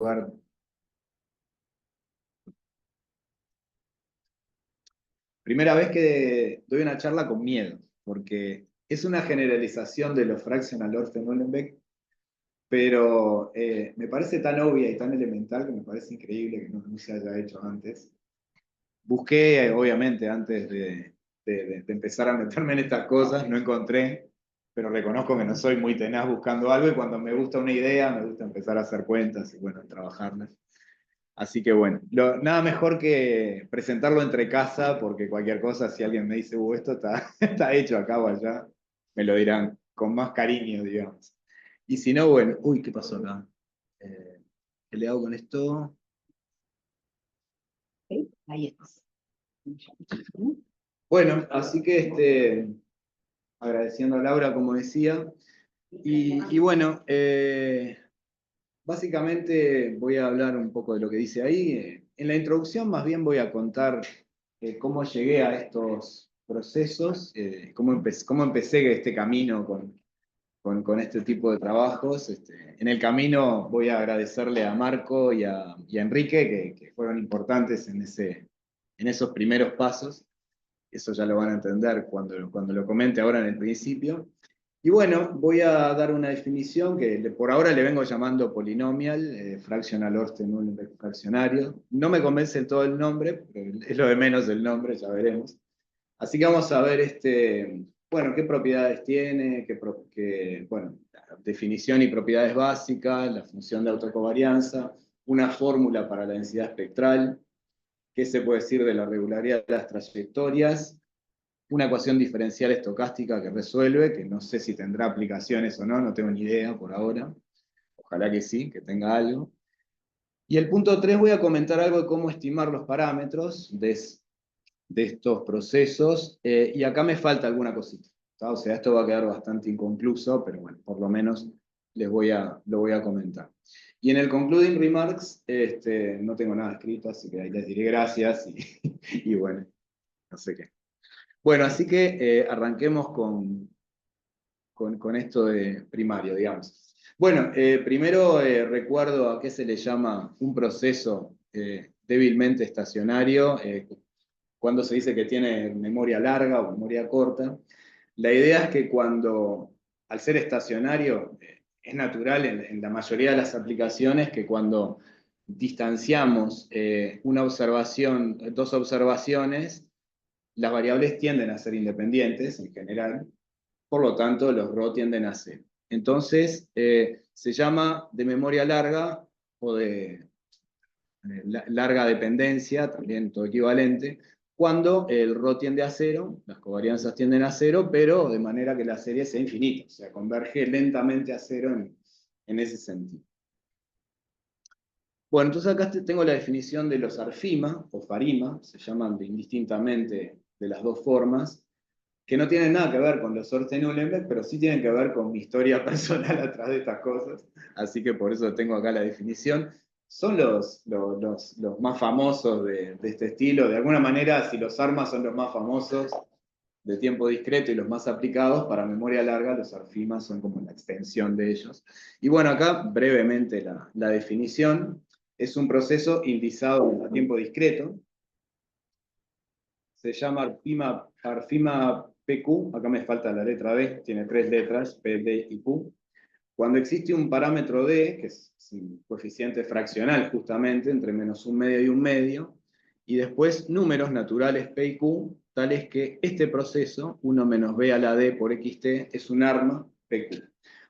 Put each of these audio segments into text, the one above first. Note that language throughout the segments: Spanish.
lugar. Primera vez que doy una charla con miedo, porque es una generalización de los Fractional Orffen Uhlenbeck, pero me parece tan obvia y tan elemental que me parece increíble que no se haya hecho antes. Busqué, obviamente, antes de empezar a meterme en estas cosas, no encontré, pero reconozco que no soy muy tenaz buscando algo y cuando me gusta una idea, me gusta empezar a hacer cuentas y bueno, trabajarlas. Así que bueno, nada mejor que presentarlo entre casa, porque cualquier cosa, si alguien me dice, esto está, está hecho acá o allá, me lo dirán con más cariño, digamos. Y si no, bueno, uy, ¿qué pasó acá? ¿Qué le hago con esto? ¿Sí? Ahí estás. Bueno, así que agradeciendo a Laura, como decía. Y bueno, básicamente voy a hablar un poco de lo que dice ahí. En la introducción más bien voy a contar cómo llegué a estos procesos, cómo empecé este camino con este tipo de trabajos. En el camino voy a agradecerle a Marco y a Enrique, que fueron importantes en esos primeros pasos. Eso ya lo van a entender cuando lo comente ahora en el principio. Y bueno, voy a dar una definición que por ahora le vengo llamando polinomial, fractional Orsten-Uhlenbeck fraccionario. No me convence del todo el nombre, pero es lo de menos el nombre, ya veremos. Así que vamos a ver bueno, qué propiedades tiene, bueno, la definición y propiedades básicas, la función de autocovarianza, una fórmula para la densidad espectral, qué se puede decir de la regularidad de las trayectorias, una ecuación diferencial estocástica que resuelve, que no sé si tendrá aplicaciones o no, no tengo ni idea por ahora. Ojalá que sí, que tenga algo. Y el punto 3 voy a comentar algo de cómo estimar los parámetros de estos procesos, y acá me falta alguna cosita, ¿tá? O sea, esto va a quedar bastante inconcluso, pero bueno, por lo menos lo voy a comentar. Y en el concluding remarks, no tengo nada escrito, así que ahí les diré gracias y bueno, no sé qué. Bueno, así que arranquemos con esto de primario, digamos. Bueno, primero recuerdo a qué se le llama un proceso débilmente estacionario, cuando se dice que tiene memoria larga o memoria corta. La idea es que al ser estacionario, es natural en la mayoría de las aplicaciones que cuando distanciamos dos observaciones, las variables tienden a ser independientes en general, por lo tanto los ρ tienden a cero. Entonces, se llama de memoria larga o de larga dependencia, también todo equivalente, cuando el ρ tiende a cero, las covarianzas tienden a cero, pero de manera que la serie sea infinita, o sea, converge lentamente a cero en ese sentido. Bueno, entonces acá tengo la definición de los arfima o farima, se llaman indistintamente de las dos formas, que no tienen nada que ver con los Orsten-Uhlenbeck, pero sí tienen que ver con mi historia personal atrás de estas cosas, así que por eso tengo acá la definición. Son los más famosos de este estilo, de alguna manera, si los armas son los más famosos de tiempo discreto y los más aplicados, para memoria larga los arfimas son como la extensión de ellos. Y bueno, acá brevemente la definición: es un proceso indizado a tiempo discreto, se llama Arfima PQ, acá me falta la letra B, tiene 3 letras, P, D y Q. Cuando existe un parámetro D, que es un coeficiente fraccional justamente, entre menos un medio y un medio, y después números naturales P y Q, tales que este proceso, 1 menos B a la D por XT, es un arma PQ.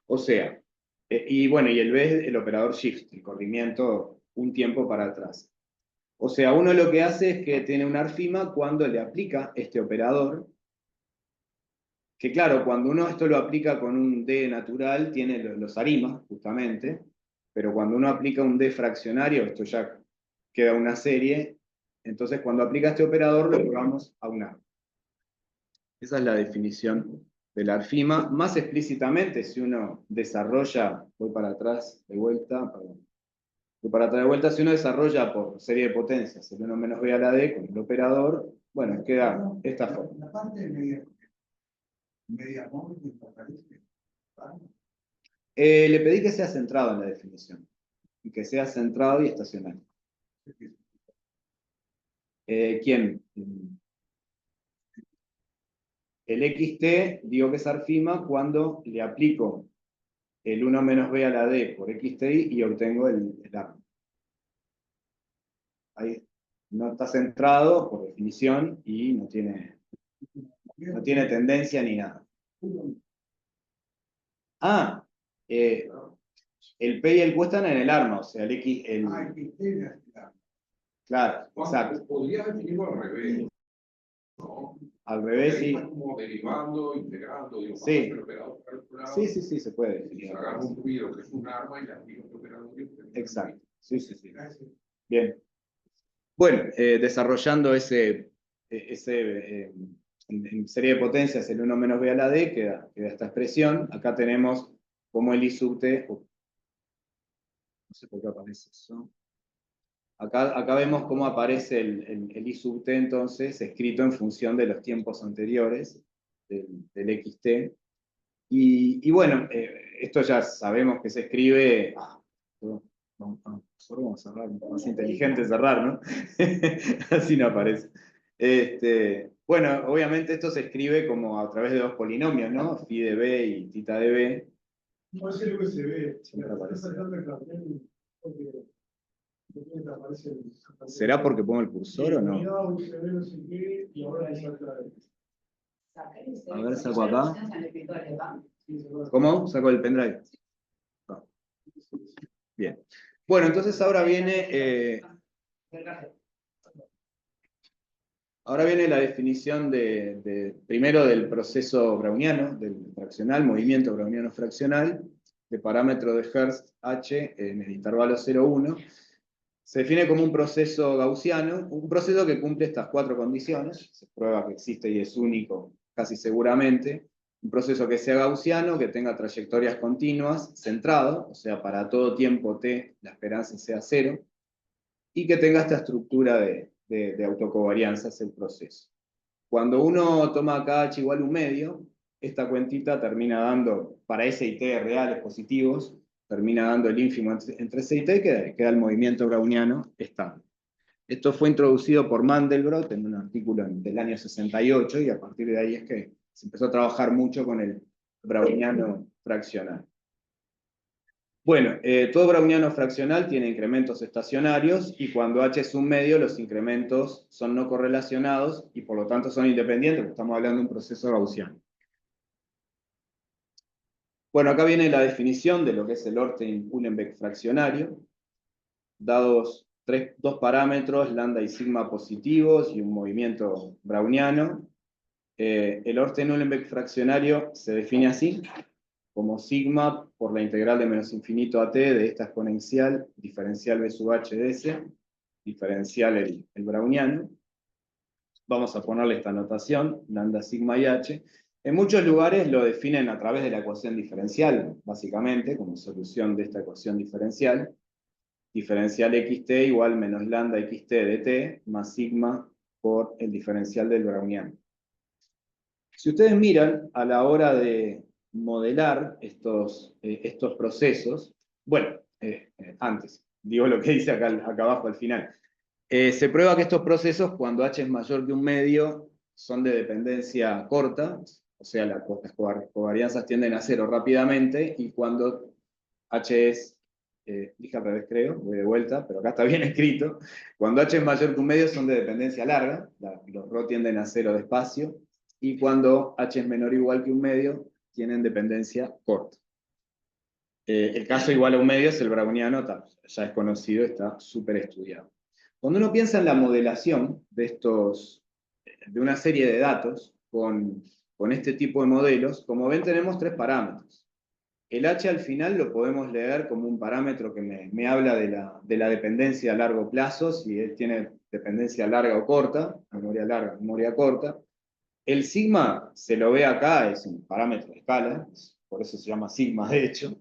O sea, y bueno, y el B es el operador shift, el corrimiento un tiempo para atrás. O sea, uno lo que hace es que tiene una arfima cuando le aplica este operador, que claro, cuando uno esto lo aplica con un D natural, tiene los arimas, justamente, pero cuando uno aplica un D fraccionario, esto ya queda una serie, entonces cuando aplica este operador lo llevamos a un arma. Esa es la definición de la arfima. Más explícitamente, si uno desarrolla, voy para atrás, de vuelta, perdón. Y para atrás de vuelta, si uno desarrolla por serie de potencias el 1 menos b a la d con el operador, bueno, queda esta forma. La parte de media móvil, le pedí que sea centrado en la definición. y que sea centrado y estacionario. ¿Quién? El XT, digo que es Arfima cuando le aplico el 1 menos b a la d por XTI y obtengo el arma. Ahí no está centrado por definición y no tiene tendencia ni nada. Ah, el P y el Q están en el arma, o sea, el X, claro, exacto. Podría definirlo al revés, ¿no? Al revés, sí. Está como derivando, integrando, digo, Sí. el operador calculado, Sí, se puede y definir. agarro un ruido que es un arma y le aplico el operador. Exacto, sí. Bien. Bueno, desarrollando en serie de potencias el 1 menos b a la d, queda esta expresión. Acá tenemos como el I sub t, no sé por qué aparece eso. Acá vemos cómo aparece el I sub t entonces, escrito en función de los tiempos anteriores del XT. Y bueno, esto ya sabemos que se escribe... Vamos a cerrar, más inteligente cerrar, ¿no? Así no aparece. Bueno, obviamente esto se escribe como a través de dos polinomios, ¿no? Phi de b y tita de b. No es el USB. Siempre aparece. Aparece ¿Será porque pongo el cursor o no? USB, no sé qué, y ahora me salta. A ver, saco acá. ¿Cómo? Saco el pendrive. Bien. Bueno, entonces ahora viene la definición primero del proceso browniano, del fraccional, movimiento browniano fraccional, de parámetro de Hertz H en el intervalo 0,1. Se define como un proceso gaussiano, un proceso que cumple estas cuatro condiciones, se prueba que existe y es único casi seguramente, un proceso que sea gaussiano, que tenga trayectorias continuas, centrado, o sea, para todo tiempo t la esperanza sea 0, y que tenga esta estructura de autocovarianza, es el proceso. Cuando uno toma acá h igual a 1 medio, esta cuentita termina dando, para S y T reales positivos, termina dando el ínfimo entre S y T, y queda el movimiento browniano estándar. Esto fue introducido por Mandelbrot en un artículo del año 68, y a partir de ahí es que se empezó a trabajar mucho con el browniano fraccional. Bueno, todo browniano fraccional tiene incrementos estacionarios, y cuando h es 1 medio, los incrementos son no correlacionados y por lo tanto son independientes, porque estamos hablando de un proceso gaussiano. Bueno, acá viene la definición de lo que es el Ortein-Uhlenbeck fraccionario, dados dos parámetros, lambda y sigma positivos y un movimiento browniano. El Ortein-Uhlenbeck fraccionario se define así, como sigma por la integral de menos infinito a t de esta exponencial diferencial b sub h de s, diferencial el browniano. Vamos a ponerle esta notación, lambda, sigma y h. En muchos lugares lo definen a través de la ecuación diferencial, básicamente, como solución de esta ecuación diferencial. Diferencial xt igual menos lambda xt de t más sigma por el diferencial del browniano. Si ustedes miran a la hora de modelar estos procesos, bueno, antes, digo lo que dice acá abajo al final. Se prueba que estos procesos, cuando h es mayor que 1 medio, son de dependencia corta, o sea, las covarianzas tienden a 0 rápidamente, y cuando h es, dije al revés creo, voy de vuelta, pero acá está bien escrito, cuando h es mayor que 1 medio son de dependencia larga, los ρ tienden a 0 despacio, y cuando h es menor o igual que 1 medio, tienen dependencia corta. El caso igual a 1 medio es el browniano, ya es conocido, está súper estudiado. Cuando uno piensa en la modelación de una serie de datos con este tipo de modelos, como ven tenemos tres parámetros. El h al final lo podemos leer como un parámetro que me habla de la dependencia a largo plazo, si él tiene dependencia larga o corta, memoria larga, memoria corta. El sigma, se lo ve acá, es un parámetro de escala, por eso se llama sigma de hecho.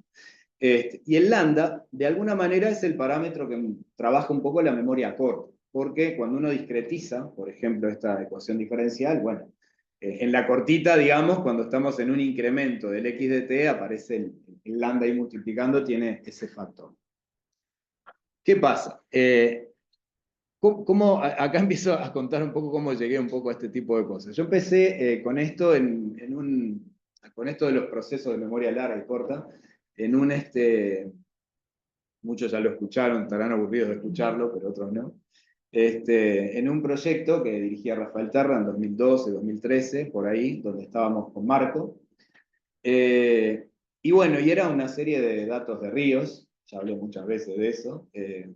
Y el lambda, de alguna manera, es el parámetro que trabaja un poco la memoria corta, porque cuando uno discretiza, por ejemplo, esta ecuación diferencial, bueno, en la cortita, digamos, cuando estamos en un incremento del x de t, aparece el lambda ahí multiplicando, tiene ese factor. ¿Qué pasa? Acá empiezo a contar un poco cómo llegué un poco a este tipo de cosas. Yo empecé con esto con esto de los procesos de memoria larga y corta, en muchos ya lo escucharon, estarán aburridos de escucharlo, pero otros no. En un proyecto que dirigía Rafael Terra en 2012, 2013, por ahí, donde estábamos con Marco. Y bueno, y era una serie de datos de ríos, ya hablé muchas veces de eso,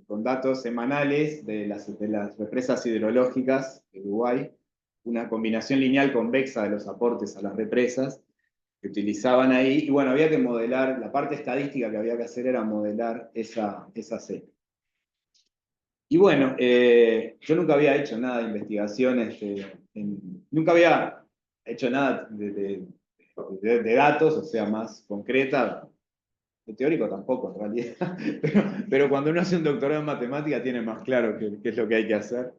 con datos semanales de las represas hidrológicas de Uruguay, una combinación lineal convexa de los aportes a las represas que utilizaban ahí, y bueno, había que modelar, la parte estadística que había que hacer era modelar esa serie. Y bueno, yo nunca había hecho nada de investigaciones, nunca había hecho nada de datos, o sea, más concreta, de teórico tampoco en realidad, pero cuando uno hace un doctorado en matemática tiene más claro qué es lo que hay que hacer.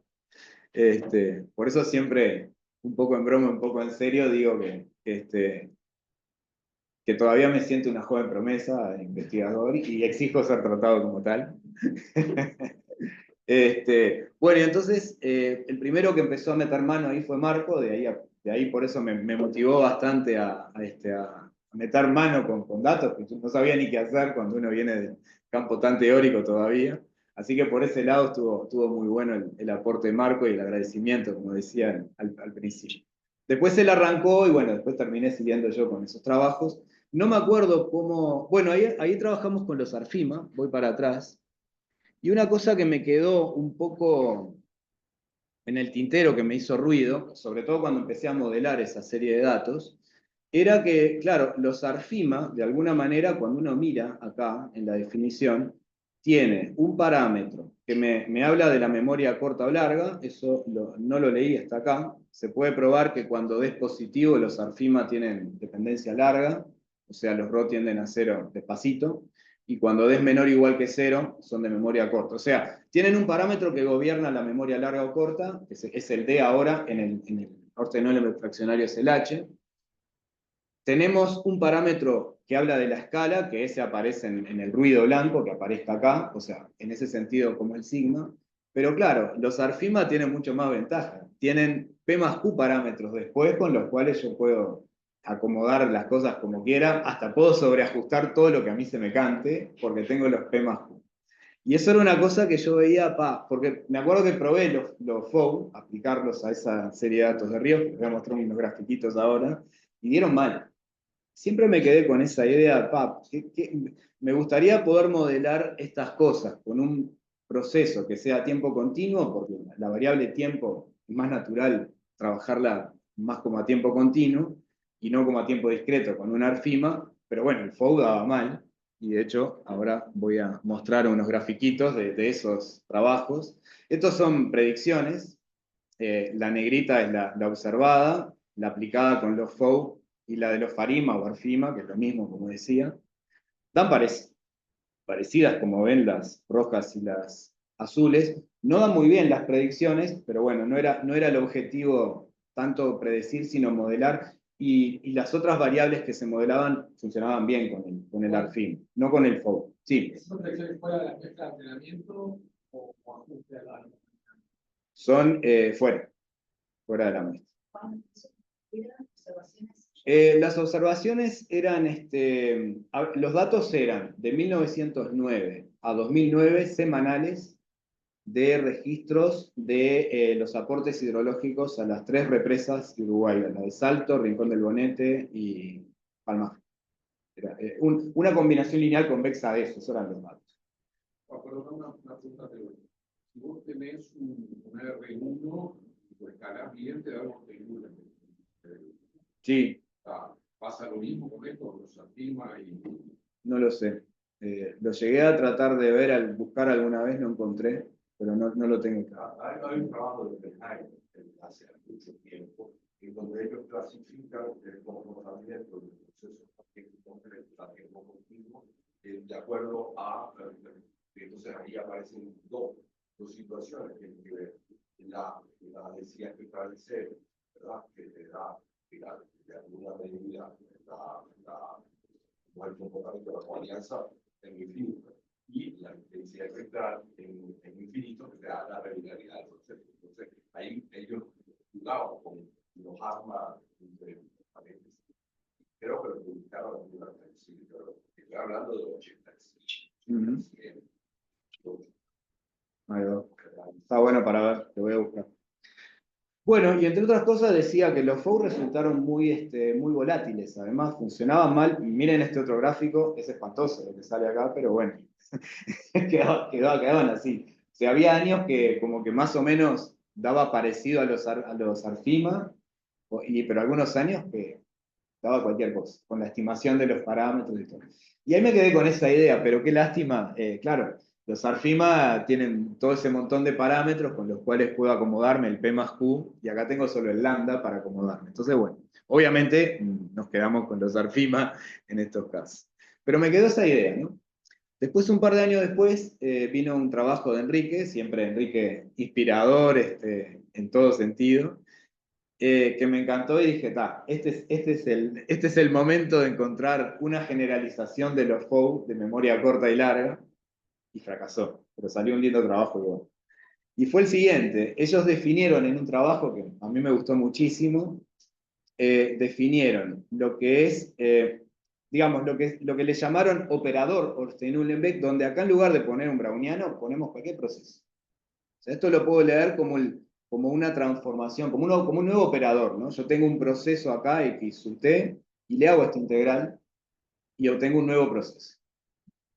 Por eso siempre, un poco en broma, un poco en serio, digo que todavía me siento una joven promesa de investigador y exijo ser tratado como tal. Bueno, y entonces el primero que empezó a meter mano ahí fue Marco, de ahí por eso me motivó bastante a meter mano con datos, que yo no sabía ni qué hacer cuando uno viene del campo tan teórico todavía. Así que por ese lado estuvo muy bueno el aporte de Marco y el agradecimiento, como decía al principio. Después él arrancó y bueno, después terminé siguiendo yo con esos trabajos. No me acuerdo cómo, bueno, ahí trabajamos con los Arfima, voy para atrás. Y una cosa que me quedó un poco en el tintero, que me hizo ruido, sobre todo cuando empecé a modelar esa serie de datos, era que, claro, los ARFIMA, de alguna manera, cuando uno mira acá en la definición, tiene un parámetro que me habla de la memoria corta o larga, eso no lo leí hasta acá. Se puede probar que cuando es positivo los ARFIMA tienen dependencia larga, o sea, los RO tienden a cero despacito, y cuando D es menor o igual que cero, son de memoria corta. O sea, tienen un parámetro que gobierna la memoria larga o corta, que es el D ahora, en el ordenol fraccionario es el H. Tenemos un parámetro que habla de la escala, que ese aparece en el ruido blanco, que aparezca acá, o sea, en ese sentido como el sigma. Pero claro, los ARFIMA tienen mucho más ventaja. Tienen P más Q parámetros después, con los cuales yo puedo acomodar las cosas como quiera, hasta puedo sobreajustar todo lo que a mí se me cante, porque tengo los P más Q. Y eso era una cosa que yo veía, porque me acuerdo que probé los FOU, aplicarlos a esa serie de datos de ríos, que voy a mostrar unos grafiquitos ahora, y dieron mal. Siempre me quedé con esa idea, que me gustaría poder modelar estas cosas con un proceso que sea a tiempo continuo, porque la variable tiempo es más natural trabajarla más como a tiempo continuo y no como a tiempo discreto con un ARFIMA, pero bueno, el FOU daba mal, y de hecho ahora voy a mostrar unos grafiquitos de esos trabajos. Estos son predicciones, la negrita es la observada, la aplicada con los FOU y la de los Farima o Arfima, que es lo mismo, como decía, dan parecidas, como ven, las rojas y las azules. No dan muy bien las predicciones, pero bueno, no era el objetivo tanto predecir, sino modelar, y las otras variables que se modelaban funcionaban bien con el Arfim, no con el FOU. Sí. ¿Son predicciones fuera de la mezcla de entrenamiento o ajuste a la... Son fuera de la muestra. Las observaciones eran, los datos eran de 1909 a 2009 semanales de registros de los aportes hidrológicos a las tres represas de Uruguay, la de Salto, Rincón del Bonete y Palma. Era, una combinación lineal convexa de esos eran los datos. Pero una pregunta teórica. Si vos tenés un R1, tu escala bien te da los triángulos. Sí. ¿Pasa lo mismo con esto? ¿Los afirma y...? No lo sé. Lo llegué a tratar de ver, al buscar alguna vez, no encontré, pero no lo tengo claro. Hay un trabajo de Oppenheimer hace mucho tiempo, en donde ellos clasifican el comportamiento de procesos concretos a tiempo continuo de acuerdo a, entonces ahí aparecen dos situaciones, que la densidad espectral de cero, ¿verdad? Que te da, de alguna medida, el comportamiento de la alianza en mi finita. y la intensidad vectorial en infinito que te da la regularidad del proceso. Entonces, ahí ellos jugaban con los armas entre paréntesis. Creo que lo publicaron en una pero estoy hablando de 86. Ahí va. Está bueno para ver, te voy a buscar. Bueno, y entre otras cosas decía que los FOU resultaron muy volátiles, además funcionaban mal. Miren este otro gráfico, es espantoso lo que sale acá, pero bueno, quedaban así. O sea, había años que como que más o menos daba parecido a los ARFIMA, pero algunos años que daba cualquier cosa, con la estimación de los parámetros y todo. Y ahí me quedé con esa idea, pero qué lástima, claro, los ARFIMA tienen todo ese montón de parámetros con los cuales puedo acomodarme el P más Q, y acá tengo solo el lambda para acomodarme. Entonces, bueno, obviamente nos quedamos con los ARFIMA en estos casos. Pero me quedó esa idea, ¿no? Después, un par de años después, vino un trabajo de Enrique, siempre Enrique inspirador en todo sentido, que me encantó y dije, este es el momento de encontrar una generalización de los FOU de memoria corta y larga, y fracasó, pero salió un lindo trabajo igual. Y fue el siguiente, ellos definieron en un trabajo que a mí me gustó muchísimo, definieron lo que es, digamos, lo que le llamaron operador Ornstein-Uhlenbeck, donde acá en lugar de poner un browniano, ponemos cualquier proceso. O sea, esto lo puedo leer como una transformación, como un nuevo operador, ¿no? Yo tengo un proceso acá, X sub t, y le hago esta integral, y obtengo un nuevo proceso.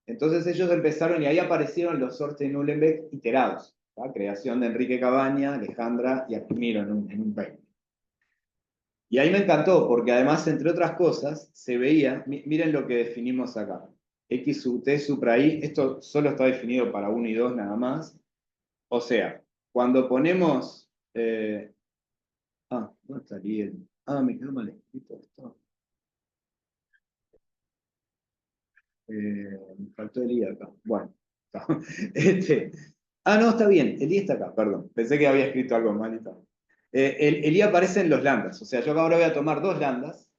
Entonces ellos empezaron, y ahí aparecieron los Ornstein-Uhlenbeck iterados, ¿tá? Creación de Enrique Cabaña, Alejandra y Arquimiro en un paper. Y ahí me encantó, porque además, entre otras cosas, se veía, miren lo que definimos acá, X sub t supra I, esto solo está definido para 1 y 2 nada más. O sea, cuando ponemos... ¿dónde está el I? Me quedó mal escrito esto. Me faltó el I acá. Bueno, está. No, está bien, el I está acá, perdón. Pensé que había escrito algo mal y tal. El I aparece en los lambdas. O sea, yo ahora voy a tomar 2 lambdas,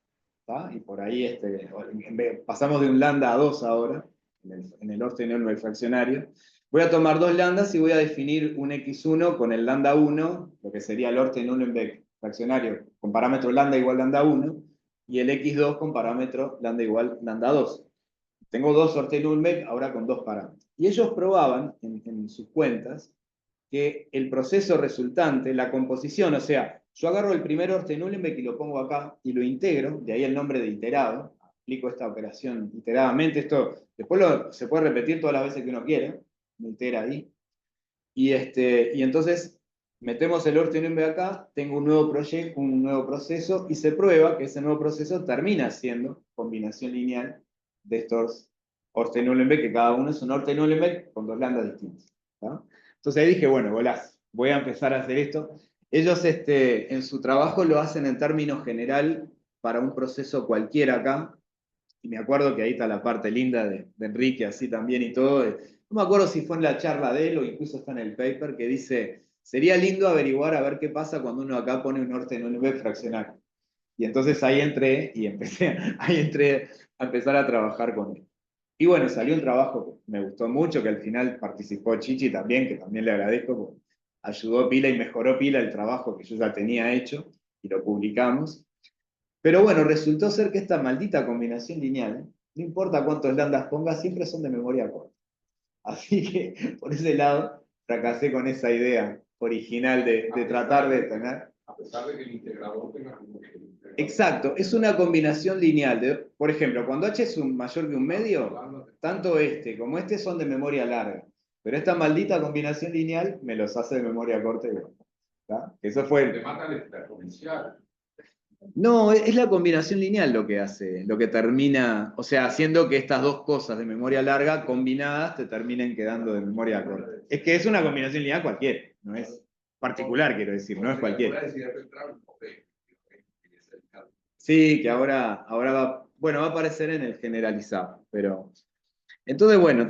¿tá? Y por ahí pasamos de un lambda a 2 ahora, en el Ornstein-Uhlenbeck fraccionario. Voy a tomar 2 lambdas y voy a definir un x1 con el lambda 1, lo que sería el Ornstein-Uhlenbeck fraccionario, con parámetro lambda igual lambda 1, y el x2 con parámetro lambda igual lambda 2. Tengo 2 Ornstein-Uhlenbeck ahora con 2 parámetros. Y ellos probaban en sus cuentas que el proceso resultante, la composición, o sea, yo agarro el primer Ornstein-Uhlenbeck y lo pongo acá y lo integro, de ahí el nombre de iterado, aplico esta operación iteradamente, esto después se puede repetir todas las veces que uno quiera, me itera ahí, y entonces metemos el Ornstein-Uhlenbeck acá, tengo un nuevo proyecto, un nuevo proceso, y se prueba que ese nuevo proceso termina siendo combinación lineal de estos Ornstein-Uhlenbeck, que cada uno es un Ornstein-Uhlenbeck con 2 lambdas distintas, ¿tá? Entonces ahí dije, bueno, volás, voy a empezar a hacer esto. Ellos en su trabajo lo hacen en términos general para un proceso cualquiera acá, y me acuerdo que ahí está la parte linda de Enrique, así también y todo. No me acuerdo si fue en la charla de él o incluso está en el paper, que dice, sería lindo averiguar a ver qué pasa cuando uno acá pone un Ornstein-Uhlenbeck fraccionario. Y entonces ahí entré a empezar a trabajar con él. Y bueno, salió un trabajo que me gustó mucho, que al final participó Chichi también, que también le agradezco, porque ayudó pila y mejoró pila el trabajo que yo ya tenía hecho, y lo publicamos. Pero bueno, resultó ser que esta maldita combinación lineal, no importa cuántos lambdas pongas, siempre son de memoria corta. Así que, por ese lado, fracasé con esa idea original de tratar de tener... A pesar de que el integrador tenga como que Exacto, es una combinación lineal. Por ejemplo, cuando h es mayor que un medio, tanto como este son de memoria larga. Pero esta maldita combinación lineal me los hace de memoria corta y bueno. ¿Tá? Eso fue... te mata el exponencial. No, es la combinación lineal lo que hace, lo que termina, o sea, haciendo que estas dos cosas de memoria larga combinadas te terminen quedando de memoria corta. Es que es una combinación lineal cualquiera, no es particular, quiero decir, no es cualquiera. Sí, que ahora va a aparecer en el generalizado, pero... Entonces, bueno,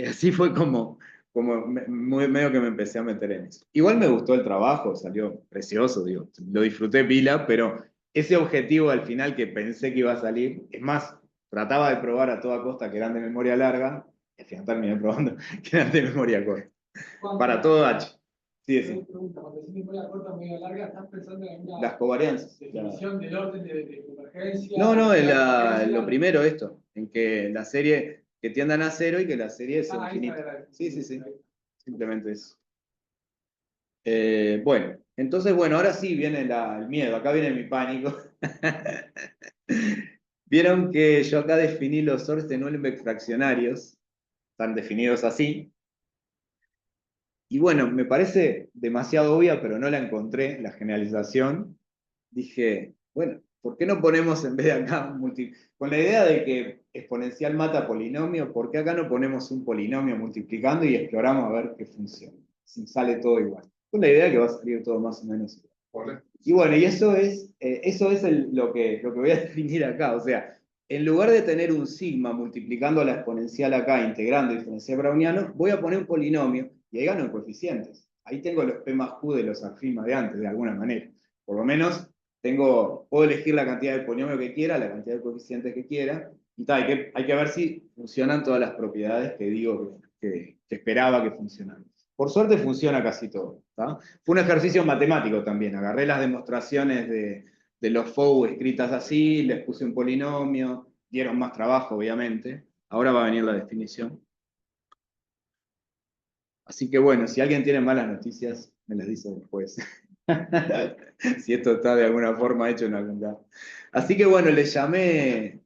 así fue como medio que me empecé a meter en eso. Igual me gustó el trabajo, salió precioso, digo, lo disfruté pila, pero ese objetivo al final que pensé que iba a salir, es más, trataba de probar a toda costa que eran de memoria larga, al final terminé probando que eran de memoria corta. Para todo H. Sí, sí. Cuando decís memoria corta, memoria larga, ¿estás pensando en una Las covarianzas. definición del orden de convergencia? No, lo primero esto, en que la serie que tiendan a cero y que la serie sea infinita. Sí. Simplemente eso. Bueno, entonces, ahora sí viene el miedo, acá viene mi pánico. Vieron que yo acá definí los Orte-Nuellenbeck fraccionarios, están definidos así. Y bueno, me parece demasiado obvia, pero no la encontré, la generalización. Dije, bueno, ¿por qué no ponemos en vez de acá con la idea de que exponencial mata polinomio, ¿por qué acá no ponemos un polinomio multiplicando y exploramos a ver qué funciona? Si sale todo igual. Con la idea de que va a salir todo más o menos igual. Y bueno, y eso es lo que voy a definir acá. O sea, en lugar de tener un sigma multiplicando la exponencial acá, integrando el diferencial browniano, voy a poner un polinomio y ahí gano en coeficientes. Ahí tengo los P más Q de los afirma de antes, de alguna manera. Por lo menos puedo elegir la cantidad de polinomio que quiera, la cantidad de coeficientes que quiera, y tal, hay que ver si funcionan todas las propiedades que digo que esperaba que funcionaran. Por suerte funciona casi todo. ¿Tá? Fue un ejercicio matemático también. Agarré las demostraciones de los FOU escritas así, les puse un polinomio, dieron más trabajo, obviamente. Ahora va a venir la definición. Así que bueno, si alguien tiene malas noticias, me las dice después. Si esto está de alguna forma hecho en algún lado. Así que bueno, le llamé,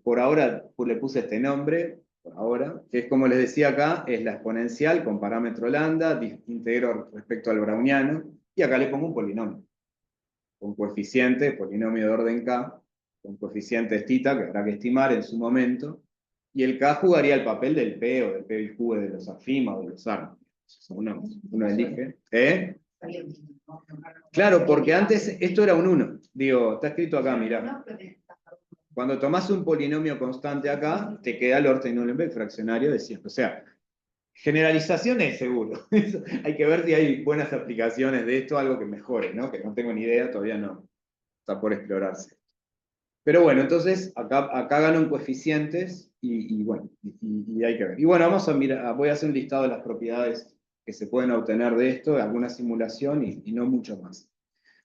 por ahora le puse este nombre, por ahora, que es como les decía acá, es la exponencial con parámetro lambda, integro respecto al browniano, y acá le pongo un polinomio, con coeficientes, polinomio de orden k, con coeficientes θ, que habrá que estimar en su momento, y el k jugaría el papel del p o del p y q de los afima o de los arm. Uno elige. Claro, porque antes esto era un 1. Digo, está escrito acá, mirá. Cuando tomás un polinomio constante acá, te queda el Orte-Nuellenbeck fraccionario de siempre. O sea, generalizaciones seguro. Hay que ver si hay buenas aplicaciones de esto, algo que mejore, ¿no? Que no tengo ni idea, todavía no. Está por explorarse. Pero bueno, entonces acá gano en coeficientes y bueno, y hay que ver. Y bueno, vamos a mirar, voy a hacer un listado de las propiedades que se pueden obtener de esto, alguna simulación y no mucho más.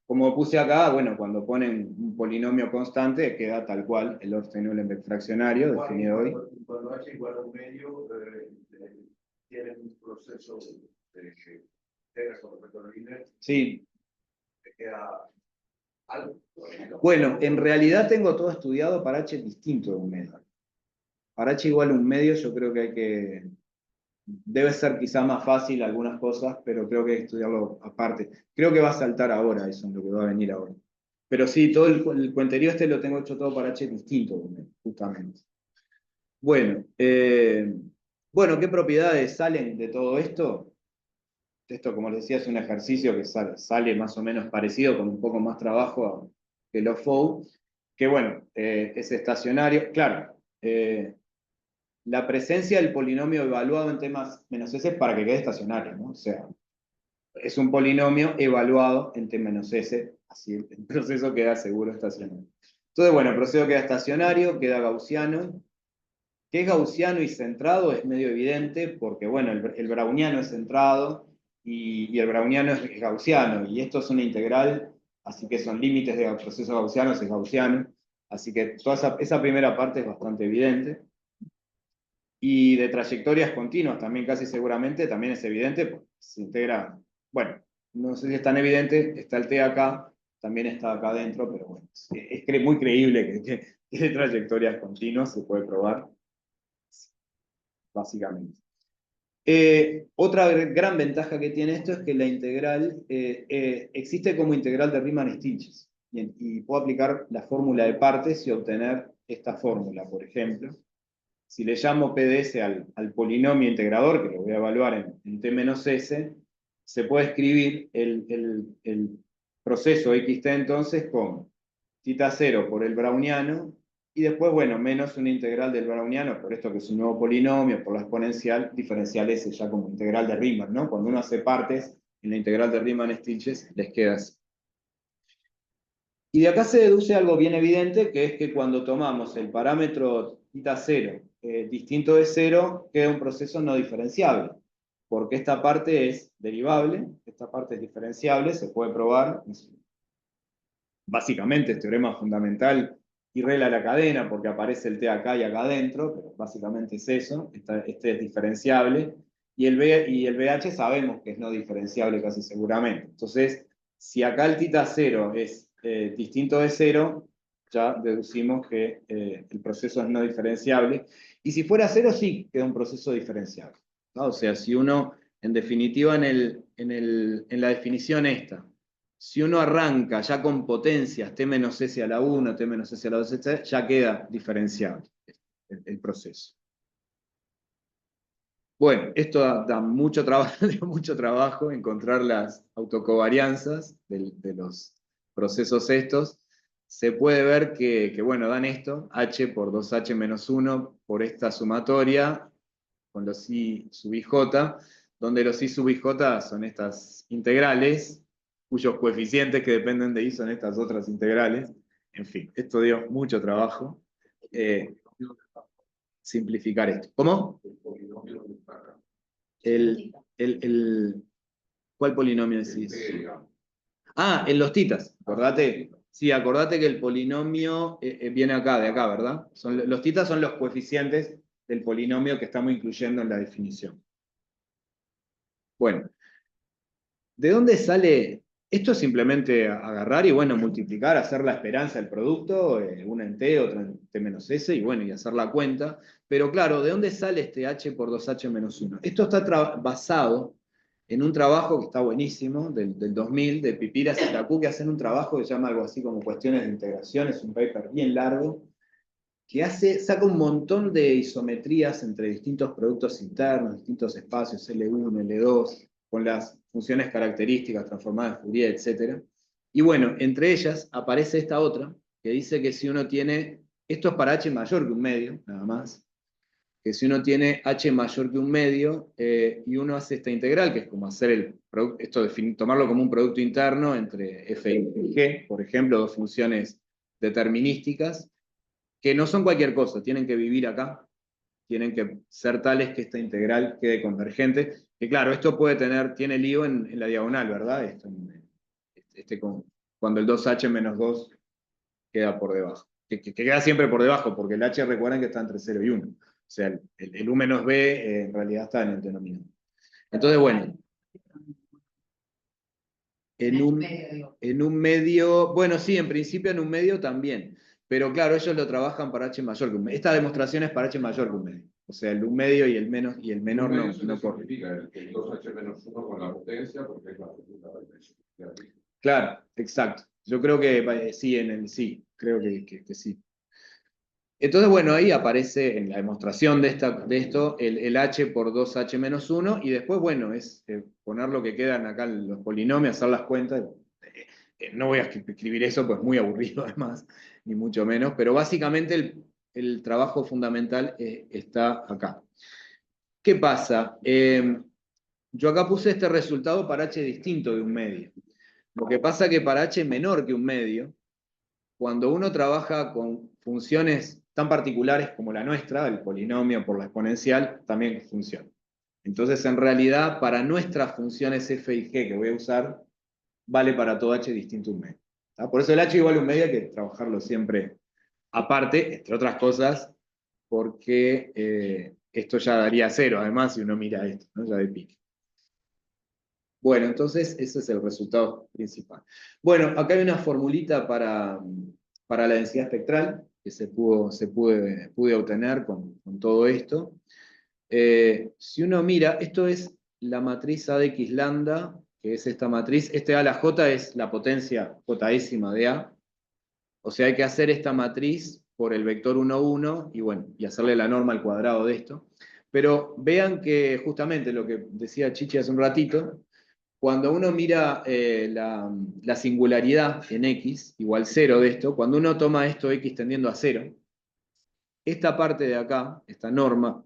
Como puse acá, bueno, cuando ponen un polinomio constante, queda tal cual el Orte-Nuellenbeck fraccionario, definido hoy. Cuando h igual a un medio, tienen un proceso de integras con respecto al línea, Sí. que queda algo. Bueno, en realidad tengo todo estudiado para h distinto de un medio. Para h igual a un medio, yo creo que debe ser quizá más fácil algunas cosas, pero creo que hay que estudiarlo aparte. Creo que va a saltar ahora, eso es lo que va a venir ahora. Pero sí, todo el cuenterío lo tengo hecho todo para h distinto, justamente. Bueno, ¿qué propiedades salen de todo esto? Esto, como les decía, es un ejercicio que sale más o menos parecido, con un poco más trabajo que los FOU, que bueno, es estacionario. Claro, la presencia del polinomio evaluado en temas menos s para que quede estacionario, ¿no? O sea, es un polinomio evaluado en t menos s, así el proceso queda seguro estacionario. Entonces, bueno, el proceso queda estacionario, queda gaussiano. Que es gaussiano y centrado es medio evidente, porque bueno, el browniano es centrado y el browniano es gaussiano, y esto es una integral, así que son límites de procesos gaussianos, es gaussiano, así que toda esa primera parte es bastante evidente. Y de trayectorias continuas también casi seguramente también es evidente, porque se integra, bueno, no sé si es tan evidente, está el T acá, también está acá adentro, pero bueno, es muy creíble que de trayectorias continuas se puede probar, básicamente. Otra gran ventaja que tiene esto es que la integral existe como integral de Riemann-Stieltjes, y puedo aplicar la fórmula de partes y obtener esta fórmula, por ejemplo. Si le llamo PDS al polinomio integrador, que lo voy a evaluar en t menos s, se puede escribir el proceso xt entonces con θ0 por el browniano, y después, bueno, menos una integral del browniano, por esto que es un nuevo polinomio, por la exponencial, diferencial s ya como integral de Riemann, ¿no? Cuando uno hace partes en la integral de Riemann-Stieltjes, les queda así. Y de acá se deduce algo bien evidente, que es que cuando tomamos el parámetro θ0 distinto de 0 queda un proceso no diferenciable, porque esta parte es derivable, esta parte es diferenciable, se puede probar, básicamente es teorema fundamental y regla la cadena, porque aparece el T acá y acá adentro, pero básicamente es eso, este es diferenciable, y el BH sabemos que es no diferenciable casi seguramente. Entonces, si acá el θ 0 es distinto de 0, ya deducimos que el proceso es no diferenciable, y si fuera 0 sí queda un proceso diferenciable, ¿no? O sea, si uno, en definitiva, en la definición esta, si uno arranca ya con potencias T menos S a la 1, T menos S a la 2, etc., ya queda diferenciable el proceso. Bueno, esto da mucho trabajo, da mucho trabajo encontrar las autocovarianzas de los procesos estos. Se puede ver que, bueno, dan esto, H por 2H menos 1 por esta sumatoria con los I sub IJ, donde los I sub IJ son estas integrales, cuyos coeficientes que dependen de I son estas otras integrales. En fin, esto dio mucho trabajo. Simplificar esto. ¿Cómo? ¿Cuál polinomio decís? Ah, en los titas, acordate. Sí, acordate que el polinomio viene acá, de acá, ¿verdad? Los titas son los coeficientes del polinomio que estamos incluyendo en la definición. Bueno, ¿de dónde sale? Esto es simplemente agarrar y, bueno, multiplicar, hacer la esperanza del producto, una en T, otra en T menos S, y bueno, y hacer la cuenta. Pero claro, ¿de dónde sale este H por 2H menos 1? Esto está basado en un trabajo que está buenísimo, del 2000, de Pipiras y Taku, que hacen un trabajo que se llama algo así como cuestiones de integración, es un paper bien largo, que saca un montón de isometrías entre distintos productos internos, distintos espacios, L1, L2, con las funciones características transformadas en Fourier, etc. Y bueno, entre ellas aparece esta otra, que dice que si uno tiene, esto es para H mayor que un medio, nada más, que si uno tiene H mayor que un medio, y uno hace esta integral, que es como hacer tomarlo como un producto interno entre F y G, por ejemplo, dos funciones determinísticas, que no son cualquier cosa, tienen que vivir acá, tienen que ser tales que esta integral quede convergente, que claro, esto tiene lío en la diagonal, ¿verdad? Cuando el 2h menos 2 queda por debajo, que queda siempre por debajo, porque el h recuerden que está entre 0 y 1, o sea, el u menos b en realidad está en el denominador. Entonces, bueno, en un medio, bueno, sí, en principio en un medio también, pero claro, ellos lo trabajan para H mayor que un medio. Esta demostración es para H mayor que un medio. O sea, el un medio y el menor no corre. El 2H menos 1 con la potencia, porque es la segunda potencia. Claro, exacto. Yo creo que sí, creo que sí. Entonces, bueno, ahí aparece en la demostración de esto el h por 2h menos 1, y después, bueno, es poner lo que quedan acá en los polinomios, hacer las cuentas. No voy a escribir eso, pues muy aburrido además, ni mucho menos, pero básicamente el trabajo fundamental está acá. ¿Qué pasa? Yo acá puse este resultado para h distinto de un medio. Lo que pasa es que para h menor que un medio, cuando uno trabaja con funciones tan particulares como la nuestra, el polinomio por la exponencial, también funciona. Entonces, en realidad, para nuestras funciones f y g que voy a usar, vale para todo h distinto a un medio. Por eso el h igual a un medio hay que trabajarlo siempre aparte, entre otras cosas, porque esto ya daría 0, además, si uno mira esto, ¿no? Ya de pique. Bueno, entonces ese es el resultado principal. Bueno, acá hay una formulita para la densidad espectral que pude obtener con todo esto. Si uno mira, esto es la matriz A de X lambda, que es esta matriz. A la J es la potencia J-ésima de A. O sea, hay que hacer esta matriz por el vector 1, 1, y bueno, y hacerle la norma al cuadrado de esto. Pero vean que justamente lo que decía Chichi hace un ratito, cuando uno mira la singularidad en X, igual 0 de esto, cuando uno toma esto X tendiendo a 0, esta parte de acá, esta norma,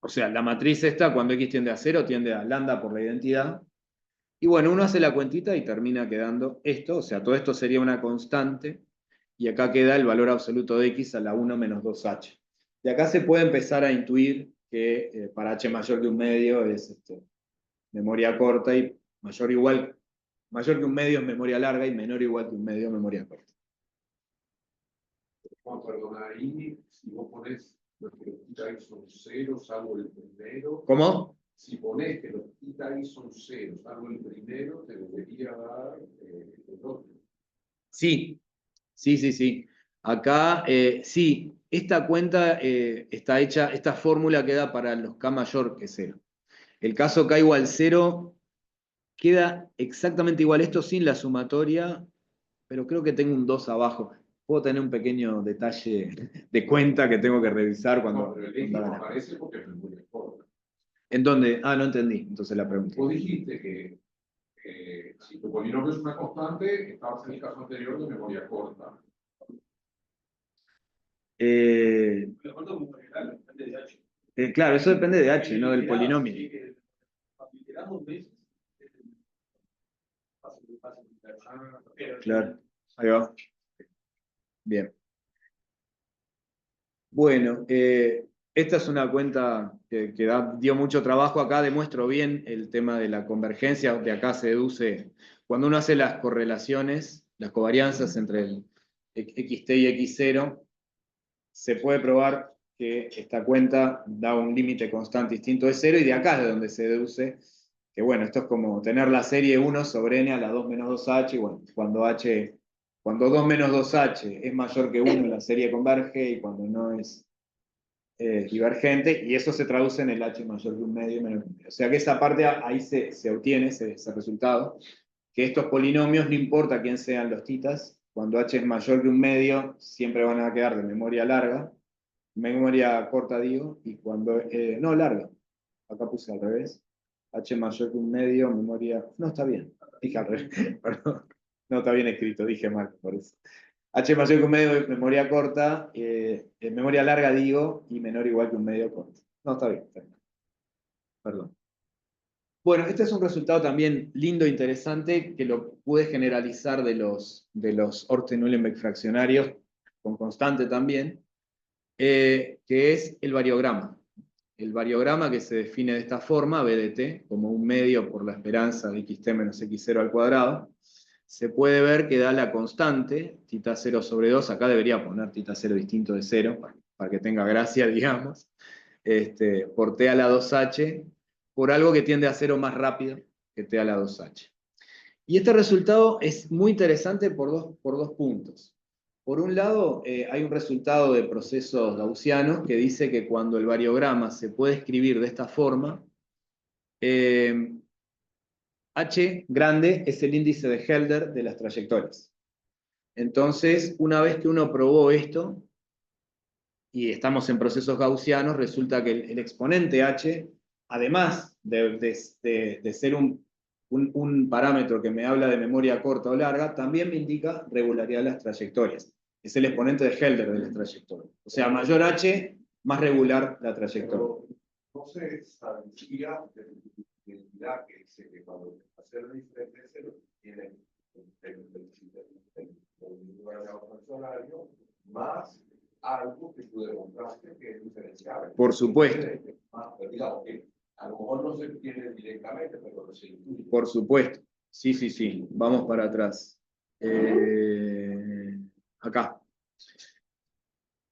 o sea, la matriz esta, cuando X tiende a 0, tiende a lambda por la identidad, y bueno, uno hace la cuentita y termina quedando esto, o sea, todo esto sería una constante, y acá queda el valor absoluto de X a la 1 menos 2H. De acá se puede empezar a intuir que para h mayor que un medio es memoria corta y mayor que un medio es memoria larga y menor o igual que un medio memoria corta. Juan, perdona, ahí, si vos pones los que los quita ahí son ceros, salvo el primero. ¿Cómo? Si pones que los que quita ahí son ceros, salvo el primero, te debería dar el otro. Sí, sí. Acá, sí, esta cuenta está hecha, esta fórmula queda para los K mayor que 0. El caso K igual 0 queda exactamente igual, esto sin la sumatoria, pero creo que tengo un 2 abajo. Puedo tener un pequeño detalle de cuenta que tengo que revisar cuando... No, pero el eje no aparece porque es memoria corta. ¿En dónde? Ah, no entendí, entonces la pregunta. Vos dijiste que si tu polinomio es una constante, estabas en el caso anterior de memoria corta. Claro, eso depende de H, no del polinomio. Claro, ahí va. Bien. Bueno, esta es una cuenta que dio mucho trabajo. Acá demuestro bien el tema de la convergencia. De acá se deduce, cuando uno hace las correlaciones, las covarianzas entre el xt y x0, se puede probar que esta cuenta da un límite constante distinto de 0, y de acá es de donde se deduce que, bueno, esto es como tener la serie 1 sobre n a la 2 menos 2h, y bueno, cuando 2 menos 2h es mayor que 1, la serie converge, y cuando no es divergente, y eso se traduce en el h mayor que un medio, menor que un medio. O sea que esa parte ahí se obtiene ese resultado, que estos polinomios, no importa quién sean los titas, cuando h es mayor que un medio, siempre van a quedar de memoria larga, memoria corta digo, y cuando, no, larga, acá puse al revés, h mayor que un medio, memoria, no, está bien, dije al revés, perdón, no, está bien escrito, dije mal, por eso. H mayor que un medio, memoria corta, memoria larga digo, y menor o igual que un medio corto. No, está bien, perdón. Bueno, este es un resultado también lindo e interesante que lo pude generalizar de los Orte-Uhlenbeck fraccionarios, con constante también, que es el variograma. El variograma, que se define de esta forma, B de t, como un medio por la esperanza de xt menos x0 al cuadrado, se puede ver que da la constante, tita 0 sobre 2, acá debería poner tita 0 distinto de 0, para que tenga gracia, digamos, por t a la 2h, por algo que tiende a 0 más rápido que t a la 2h. Y este resultado es muy interesante por dos puntos. Por un lado, hay un resultado de procesos gaussianos que dice que cuando el variograma se puede escribir de esta forma, H grande es el índice de Helder de las trayectorias. Entonces, una vez que uno probó esto, y estamos en procesos gaussianos, resulta que el exponente H, además de ser un parámetro que me habla de memoria corta o larga, también me indica regularidad de las trayectorias. Es el exponente de Helder de las trayectorias. O sea, mayor H, más regular la trayectoria. No se establecía de identidad que dice que cuando hacer diferente de cero tiene el funcionario más algo que tú demostraste que es diferenciable. Por supuesto. Digamos que a lo mejor no se tiene directamente, pero se intuye. Por supuesto. Sí. Vamos para atrás. Acá.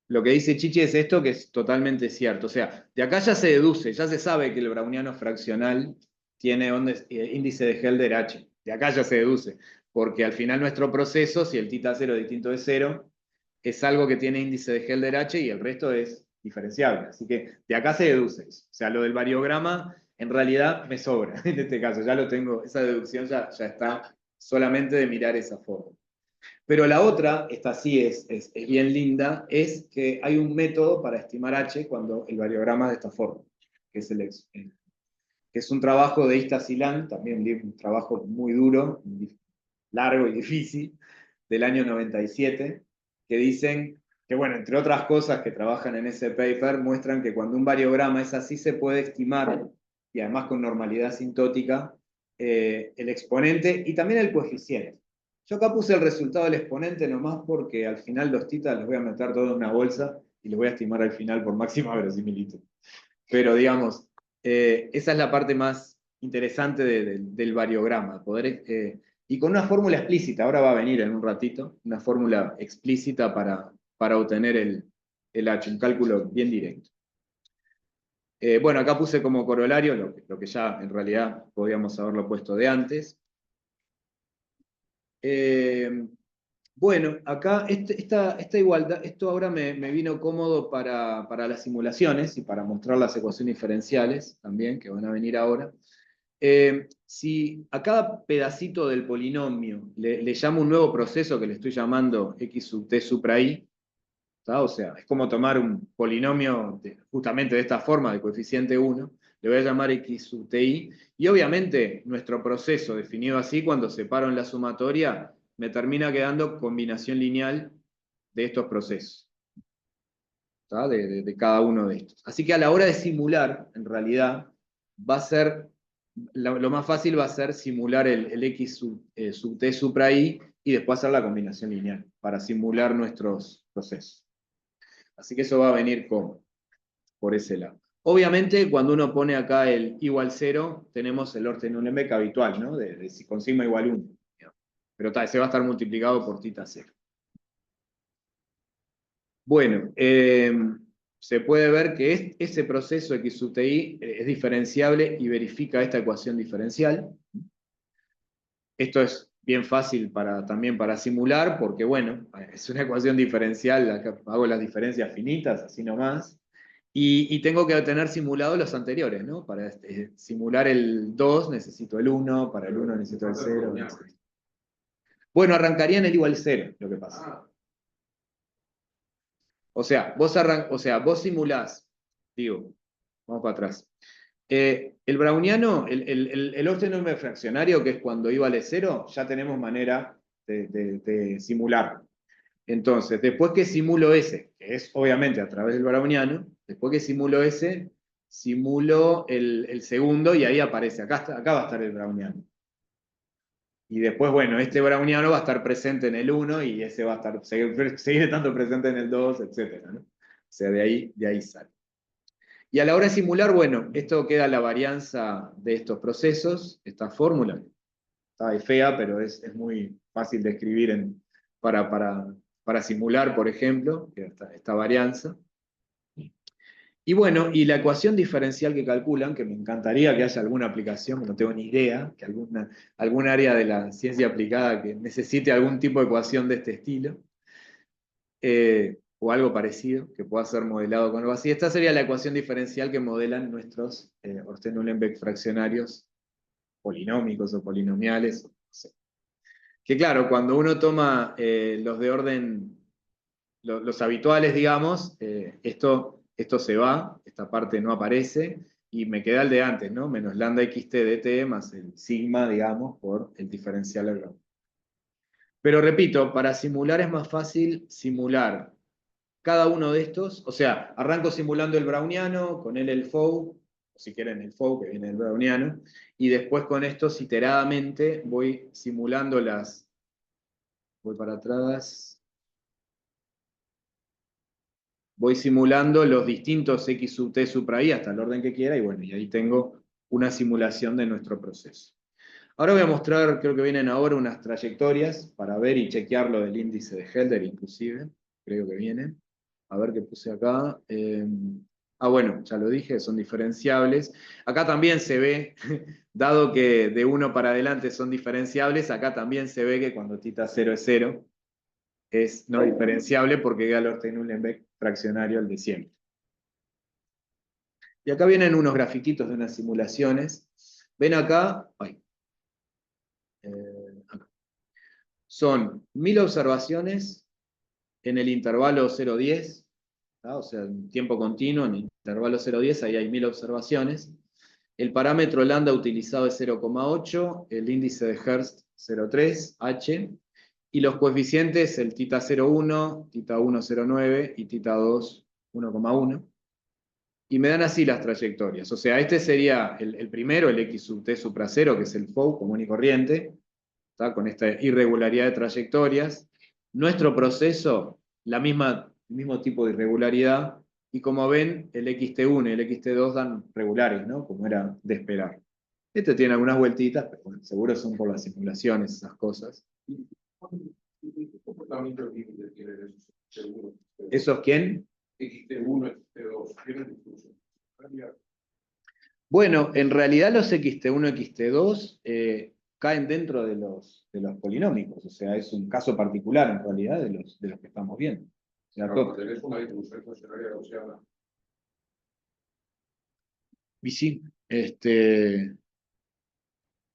Lo que dice Chichi es esto, que es totalmente cierto. O sea, de acá ya se deduce, ya se sabe que el browniano fraccional tiene índice de Helder H. De acá ya se deduce. Porque al final nuestro proceso, si el tita 0 distinto de 0, es algo que tiene índice de Helder H y el resto es diferenciable. Así que de acá se deduce eso. O sea, lo del variograma en realidad me sobra en este caso. Ya lo tengo, esa deducción ya está solamente de mirar esa forma. Pero la otra, esta sí es bien linda, es que hay un método para estimar H cuando el variograma es de esta forma, que es un trabajo de Ista Silán, también un trabajo muy duro, largo y difícil, del año 97, que dicen que, bueno, entre otras cosas que trabajan en ese paper, muestran que cuando un variograma es así se puede estimar, y además con normalidad asintótica, el exponente y también el coeficiente. Yo acá puse el resultado del exponente nomás porque al final los titas los voy a meter todos en una bolsa y les voy a estimar al final por máxima verosimilitud. Pero digamos, esa es la parte más interesante del variograma, y con una fórmula explícita, ahora va a venir en un ratito, una fórmula explícita para obtener el H, un cálculo bien directo. Bueno, acá puse como corolario lo que ya en realidad podíamos haberlo puesto de antes. Bueno, acá esta igualdad, esto ahora me vino cómodo para las simulaciones y para mostrar las ecuaciones diferenciales también, que van a venir ahora. Si a cada pedacito del polinomio le llamo un nuevo proceso que le estoy llamando x sub t supra i, ¿tá? O sea, es como tomar un polinomio justamente de esta forma, de coeficiente 1, le voy a llamar x sub ti, y obviamente nuestro proceso definido así, cuando separo en la sumatoria, me termina quedando combinación lineal de estos procesos, ¿tá? De cada uno de estos. Así que a la hora de simular, en realidad, va a ser, lo más fácil va a ser simular el x sub t supra i, y después hacer la combinación lineal, para simular nuestros procesos. Así que eso va a venir por ese lado. Obviamente, cuando uno pone acá el igual 0, tenemos el Orte-Nulembeck habitual, ¿no? Con sigma igual 1. Pero ese va a estar multiplicado por tita 0. Bueno, se puede ver que ese proceso x sub ti es diferenciable y verifica esta ecuación diferencial. Esto es bien fácil también para simular, porque bueno, es una ecuación diferencial, acá hago las diferencias finitas, así nomás, y tengo que tener simulados los anteriores, ¿no? Para simular el 2 necesito el 1, para el 1 necesito el 0. Bueno, arrancaría en el igual 0, lo que pasa. O sea, vos simulás, digo, vamos para atrás. El browniano, el Orte-Nulembeck fraccionario, que es cuando i vale 0, ya tenemos manera de simularlo. Entonces, después que simulo ese, que es obviamente a través del browniano, después que simulo ese, simulo el segundo y ahí aparece, acá va a estar el browniano. Y después, bueno, este browniano va a estar presente en el 1 y ese va a estar, seguir estando presente en el 2, etc., ¿no? O sea, de ahí sale. Y a la hora de simular, bueno, esto queda la varianza de estos procesos, esta fórmula. Está fea, pero es muy fácil de escribir para simular, por ejemplo, esta varianza. Y bueno, y la ecuación diferencial que calculan, que me encantaría que haya alguna aplicación, no tengo ni idea, que algún área de la ciencia aplicada que necesite algún tipo de ecuación de este estilo, o algo parecido, que pueda ser modelado con algo así. Esta sería la ecuación diferencial que modelan nuestros Orte-Nulembeck fraccionarios polinómicos o polinomiales. No sé. Que claro, cuando uno toma los de orden, los habituales, digamos, esto se va, esta parte no aparece, y me queda el de antes, ¿no? Menos lambda xt dt más el sigma, digamos, por el diferencial del grado. Pero repito, para simular es más fácil simular cada uno de estos, o sea, arranco simulando el browniano, con él el FOU, o si quieren el FOU que viene del browniano, y después con estos iteradamente voy simulando voy para atrás, voy simulando los distintos x sub t supra i hasta el orden que quiera, y bueno, y ahí tengo una simulación de nuestro proceso. Ahora voy a mostrar, creo que vienen ahora unas trayectorias para ver y chequear lo del índice de Helder inclusive, creo que vienen. A ver qué puse acá. Bueno, ya lo dije, son diferenciables. Acá también se ve, dado que de 1 para adelante son diferenciables, acá también se ve que cuando tita 0 es 0, es no diferenciable porque queda el Orte-Nulembeck fraccionario el de siempre. Y acá vienen unos grafiquitos de unas simulaciones. Ven acá, acá. Son 1000 observaciones en el intervalo 0-10, o sea, en tiempo continuo, en el intervalo 0-10, ahí hay 1000 observaciones. El parámetro lambda utilizado es 0,8, el índice de Hertz 0,3, h, y los coeficientes, el tita 0,1, tita 1, 0,9 y tita 2, 1,1. Y me dan así las trayectorias. O sea, este sería el primero, el x sub t supra 0, que es el FOU común y corriente, ¿tá? Con esta irregularidad de trayectorias. Nuestro proceso, la misma el mismo tipo de irregularidad, y como ven, el XT1 y el XT2 dan regulares, ¿no? Como era de esperar. Este tiene algunas vueltitas, pero bueno, seguro son por las simulaciones, esas cosas. ¿Qué comportamiento límite tienen esos seguros? ¿Esos quién? XT1, XT2, tienen incluso. Bueno, en realidad los XT1, XT2 caen dentro de los polinómicos, o sea, es un caso particular en realidad de los que estamos viendo. O sea, Cuando tenés una distribución funcionaria gaussiana, y sí,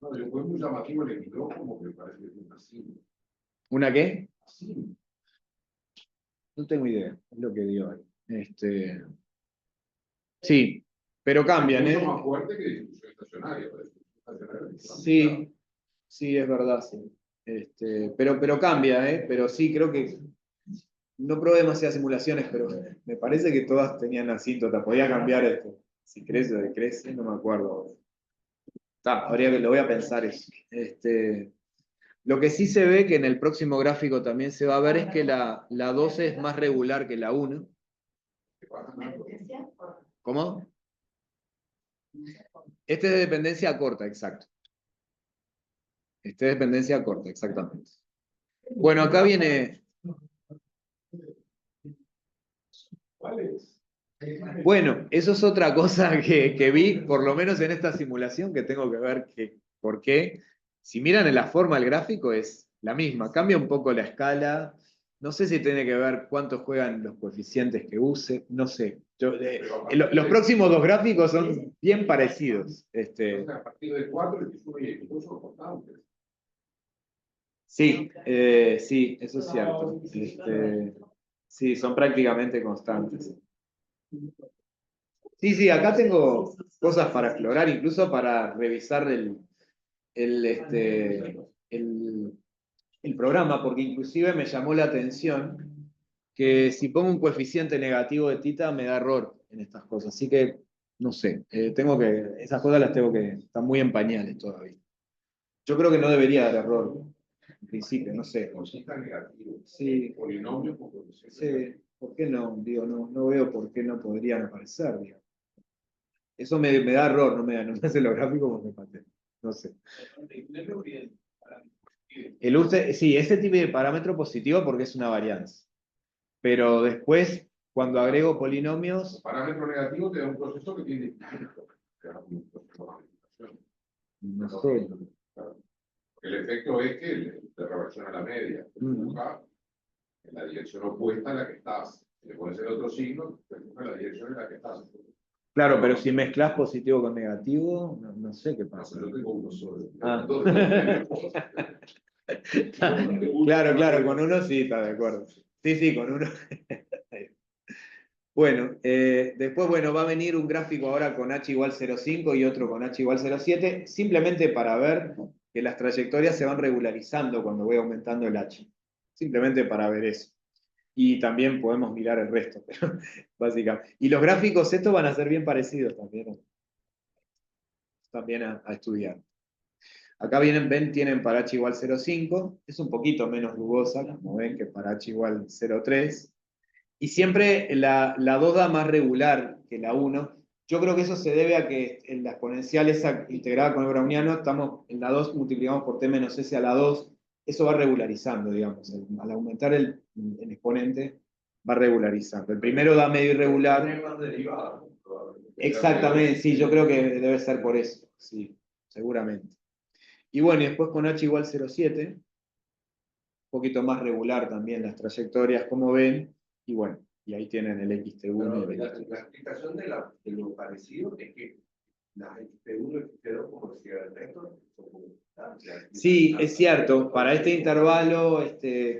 no, fue muy llamativo el equilibrio, como que me parece que es un así. ¿una qué? Así. No tengo idea, es lo que digo ahí. Sí, pero cambian, Es ¿eh? mucho más fuerte que distribución estacionaria. La distribución estacionaria es Sí, sí, es verdad, sí. Pero cambia, ¿eh? Pero sí, creo que no probé demasiadas simulaciones, pero me parece que todas tenían asíntota. Podía cambiar esto. Si crece o decrece, no me acuerdo. Habría que lo voy a pensar eso. Lo que sí se ve que en el próximo gráfico también se va a ver es que la 12 es más regular que la 1. ¿Cómo? Este es de dependencia corta, exacto. Este es de dependencia corta, exactamente. Bueno, acá viene. ¿Cuál es? Bueno, eso es otra cosa que vi, por lo menos en esta simulación, que tengo que ver por qué. Si miran en la forma del gráfico es la misma, cambia un poco la escala. No sé si tiene que ver cuántos juegan los coeficientes que use, no sé. Los próximos dos gráficos son bien parecidos. Entonces, a partir de 4, el X1 y el X2 son constantes. Sí, sí, eso es cierto. Sí, son prácticamente constantes. Sí, sí, acá tengo cosas para explorar, incluso para revisar el, el programa, porque inclusive me llamó la atención que si pongo un coeficiente negativo de tita me da error en estas cosas. Así que, no sé, esas cosas las tengo que, están muy en pañales todavía. Yo creo que no debería dar error, en principio, no sé. Cosita negativo. Sí, Polinomio con coeficiente. sí, ¿por qué no? Digo, no veo por qué no podrían aparecer, digo. Eso me da error, no me hace lo gráfico como me patea. No sé. Sí, ese tipo de parámetro positivo porque es una varianza. Pero después, cuando agrego polinomios. El parámetro negativo te da un proceso que tiene. No sé. El efecto es que te reversiona la media. Te empuja en la dirección opuesta a la que estás. Si le pones el otro signo, te empuja en la dirección en la que estás. Claro, pero si mezclas positivo con negativo, no sé qué pasa. No, pero yo tengo uno solo. Ah. Claro, Claro, con uno sí, está de acuerdo. Sí, con uno. Bueno, después va a venir un gráfico ahora con h igual 0,5 y otro con h igual 0,7, simplemente para ver que las trayectorias se van regularizando cuando voy aumentando el h. Simplemente para ver eso. Y también podemos mirar el resto, pero básicamente. Y los gráficos estos van a ser bien parecidos también a estudiar. Acá tienen para h igual 0,5, es un poquito menos rugosa, como ven, que para h igual 0,3. Y siempre la 2 da más regular que la 1. Yo creo que eso se debe a que en la exponencial esa integrada con el browniano, estamos en la 2 multiplicamos por t menos s a la 2, eso va regularizando, digamos. Al aumentar el exponente, va regularizando. El primero da medio irregular. Exactamente, sí, yo creo que debe ser por eso, sí, seguramente. Y bueno, y después con h igual 0,7, un poquito más regular también las trayectorias, como ven, y bueno, y ahí tienen el XT1 y el XT2. La explicación de lo parecido es que las XT1 y XT2, como decía el resto, son constantes. Sí, es cierto, para este intervalo,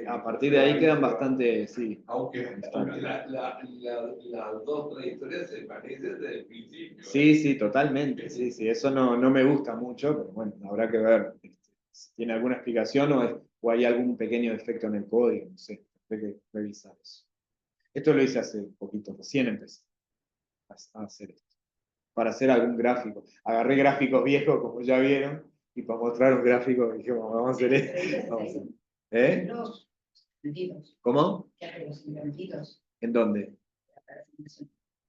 a partir de ahí quedan bastante, sí. Aunque las dos trayectorias se parecen desde el principio. Sí, totalmente, sí, eso no me gusta mucho, pero bueno, habrá que ver si tiene alguna explicación o hay algún pequeño defecto en el código, no sé, hay que revisar eso. Esto lo hice hace poquito, recién empecé a hacer esto, para hacer algún gráfico. Agarré gráficos viejos, como ya vieron, y para mostrar un gráfico dijimos, vamos a hacer esto. ¿Eh? ¿Cómo? ¿En dónde?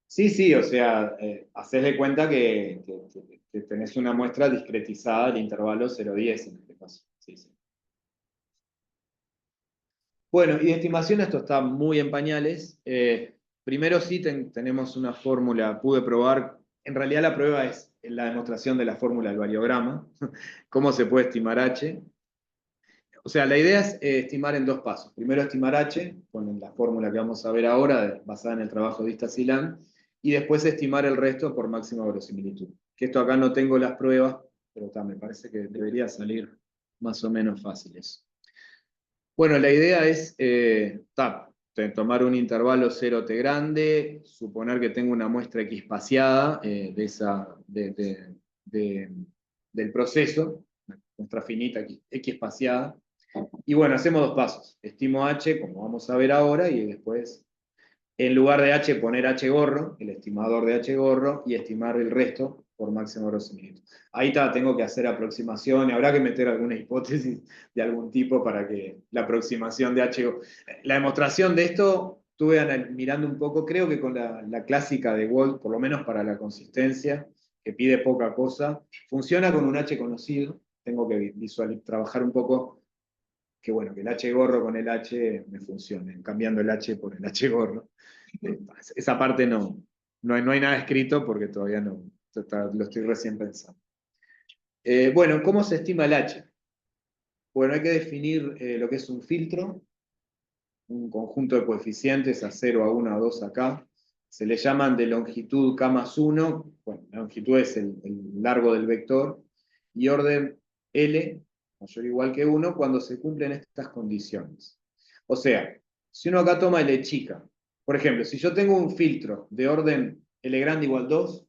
Sí, sí, o sea, haces de cuenta que tenés una muestra discretizada del intervalo 0,10 en este caso. Sí, sí. Bueno, y de estimación esto está muy en pañales. Primero sí tenemos una fórmula, pude probar, en realidad la prueba es la demostración de la fórmula del variograma, cómo se puede estimar H. O sea, la idea es estimar en dos pasos. Primero estimar H, con la fórmula que vamos a ver ahora, basada en el trabajo de Istacilán, y después estimar el resto por máxima verosimilitud. Que esto acá no tengo las pruebas, pero me parece que debería salir más o menos fácil eso. Bueno, la idea es tomar un intervalo 0t grande, suponer que tengo una muestra X espaciada del proceso, una muestra finita X espaciada. Y bueno, hacemos dos pasos. Estimo H, como vamos a ver ahora, y después, en lugar de H, poner H gorro, el estimador de H gorro, y estimar el resto por máximo verosimilitud. Ahí tengo que hacer aproximaciones, habrá que meter alguna hipótesis de algún tipo para que la aproximación de H... La demostración de esto, estuve mirando un poco, creo que con la clásica de Wald, por lo menos para la consistencia, que pide poca cosa, funciona con un H conocido, tengo que trabajar un poco que bueno, que el H gorro con el H me funcione, cambiando el H por el H gorro. Esa parte no hay nada escrito porque todavía no, lo estoy recién pensando. Bueno, ¿cómo se estima el H? Bueno, hay que definir lo que es un filtro, un conjunto de coeficientes a 0, a 1, a 2 acá. Se le llaman de longitud K más 1, bueno, la longitud es el largo del vector, y orden L, mayor o igual que 1, cuando se cumplen estas condiciones. O sea, si uno acá toma L chica, por ejemplo, si yo tengo un filtro de orden L grande igual 2,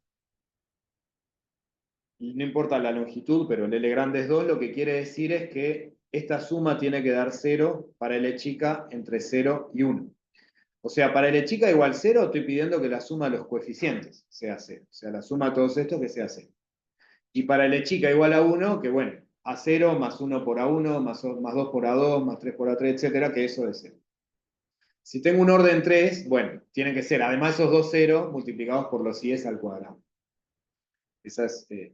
y no importa la longitud, pero el L grande es 2, lo que quiere decir es que esta suma tiene que dar 0 para L chica entre 0 y 1. O sea, para L chica igual 0, estoy pidiendo que la suma de los coeficientes sea 0. O sea, la suma de todos estos que sea 0. Y para L chica igual a 1, que bueno, A0 más 1 por A1, más 2 por A2, más 3 por A3, etcétera, que eso es 0. Si tengo un orden 3, bueno, tienen que ser, además esos dos 0, multiplicados por los i's al cuadrado.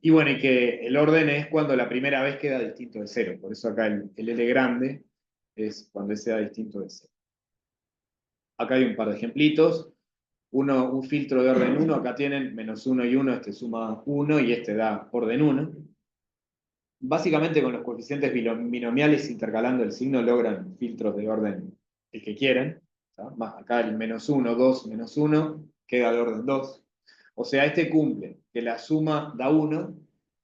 Y bueno, y que el orden es cuando la primera vez queda distinto de 0. Por eso acá el L grande es cuando sea distinto de 0. Acá hay un par de ejemplitos. Un filtro de orden 1, acá tienen menos 1 y 1, este suma 1 y este da orden 1. Básicamente con los coeficientes binomiales intercalando el signo logran filtros de orden el que quieren. Acá el menos 1, 2, menos 1 queda de orden 2. O sea, este cumple que la suma da 1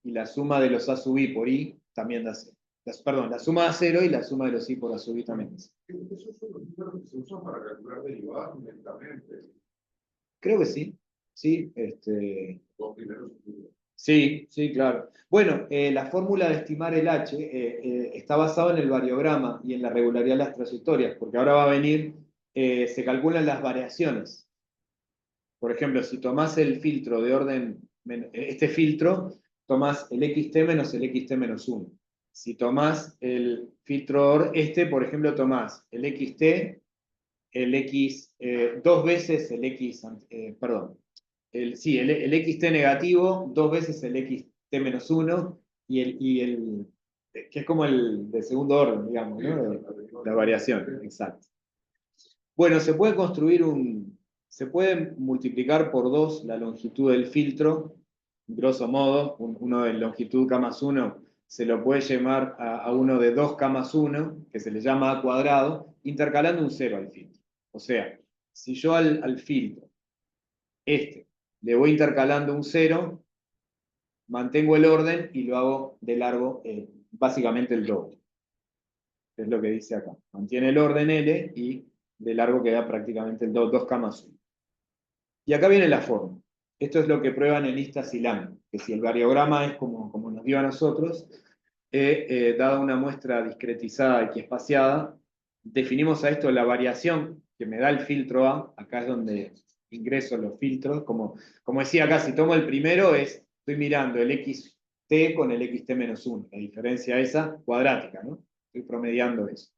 y la suma de los A sub I por I también da 0. Perdón, la suma da 0 y la suma de los I por A sub I también da 0. Esos son los números que se usan para calcular derivadas numéricamente. Creo que sí. Sí, Dos primeros estudios. Sí, sí, claro. Bueno, la fórmula de estimar el H está basada en el variograma y en la regularidad de las trayectorias, porque ahora va a venir, se calculan las variaciones. Por ejemplo, si tomás el filtro de orden, este filtro, tomás el xt menos el xt menos 1. Si tomás el filtro por ejemplo, tomás el xt, el x, dos veces el x, perdón, el xt negativo, dos veces el xt menos 1, que es como el de segundo orden, digamos, ¿no? La variación, exacto. Bueno, se puede multiplicar por 2 la longitud del filtro, grosso modo, uno de longitud K más 1 se lo puede llamar a uno de 2K más 1, que se le llama A cuadrado, intercalando un 0 al filtro. O sea, si yo al filtro le voy intercalando un 0, mantengo el orden y lo hago de largo básicamente el doble. Es lo que dice acá. Mantiene el orden L y de largo queda prácticamente el 2K más 1. Y acá viene la forma. Esto es lo que prueban en Istacilán, que si el variograma es como nos dio a nosotros, dada una muestra discretizada y espaciada, definimos a esto la variación que me da el filtro A, acá es donde ingreso los filtros, como decía acá, si tomo el primero estoy mirando el xt con el xt menos 1, la diferencia esa cuadrática, ¿no? Estoy promediando eso.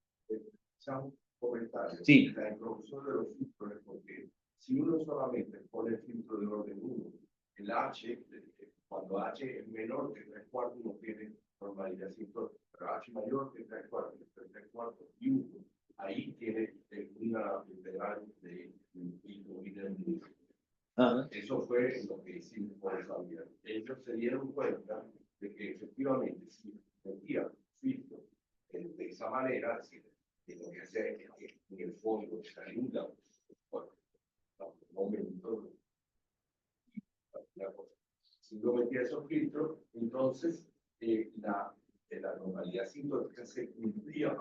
Ya un comentario. Sí. La introducción de los filtros, porque si uno solamente pone el filtro de orden 1, el H, cuando H es menor que 3/4, uno tiene normalidad asintótica, pero H mayor que 3/4, 3/4 y 1, ahí tiene una integral de filtro. Eso fue lo que hicimos por esa vía. Ellos se dieron cuenta de que efectivamente si metía filtro de esa manera, es decir, de lo que hace en el fondo se ayuda, bueno, momento, si yo metía esos filtros, entonces la normalidad sintótica se cumplía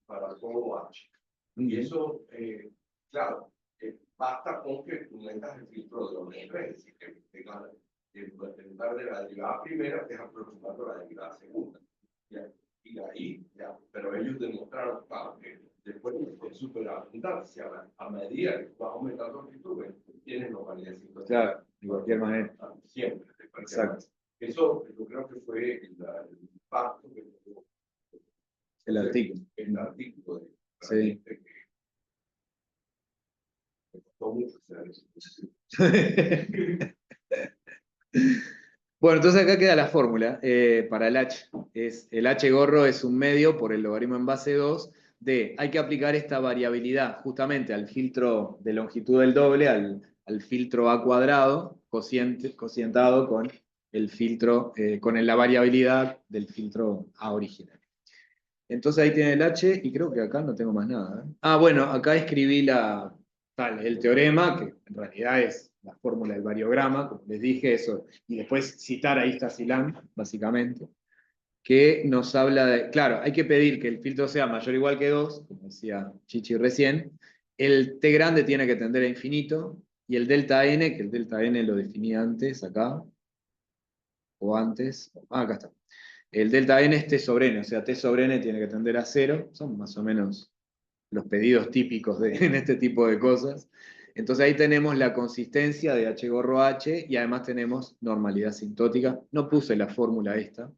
para todo H. Y eso, claro, basta con que tú metas el filtro de los R, es decir, que tengas en lugar de la derivada primera, te aproximando a la derivada segunda. ¿Ya? Y ahí, ya, pero ellos demostraron que después de superabundancia, a medida que vas aumentando el filtro, tienes normalidad sintótica. Claro, de cualquier manera. Siempre, de cualquier Exacto. manera. Eso yo creo que fue el impacto que tuvo El artículo. el artículo de Sí. que me costó mucho hacer eso. Bueno, entonces acá queda la fórmula para el H. El H gorro es un medio por el logaritmo en base 2 de, hay que aplicar esta variabilidad justamente al filtro de longitud del doble, al filtro A cuadrado, cocientado con el filtro, con la variabilidad del filtro A original. Entonces ahí tiene el H y creo que acá no tengo más nada. Ah, bueno, acá escribí el teorema, que en realidad es la fórmula del variograma, como les dije, eso, y después citar ahí está Silán, básicamente, que nos habla de, claro, hay que pedir que el filtro sea mayor o igual que 2, como decía Chichi recién, el T grande tiene que tender a infinito, y el delta n, que el delta n lo definí antes, acá, o antes, acá está. El delta n es T sobre n, o sea, T sobre n tiene que tender a 0, son más o menos los pedidos típicos en este tipo de cosas. Entonces ahí tenemos la consistencia de H gorro H y además tenemos normalidad sintótica. No puse la fórmula esta.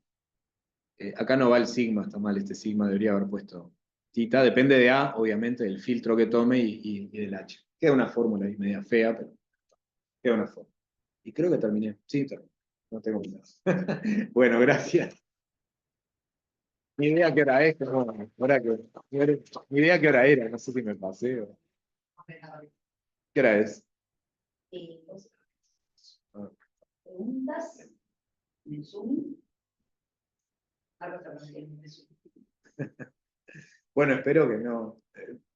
Acá no va el sigma, está mal este sigma, debería haber puesto tita. Depende de A, obviamente, del filtro que tome y del H. Queda una fórmula ahí media fea, pero queda una fórmula. Y creo que terminé. Sí, terminé. No tengo más. Bueno, gracias. Ni idea qué hora es, pero bueno, ni idea qué hora era, no sé si me pasé o... ¿Qué hora es? Preguntas en Zoom. Ahora también en Zoom. Bueno, espero que no.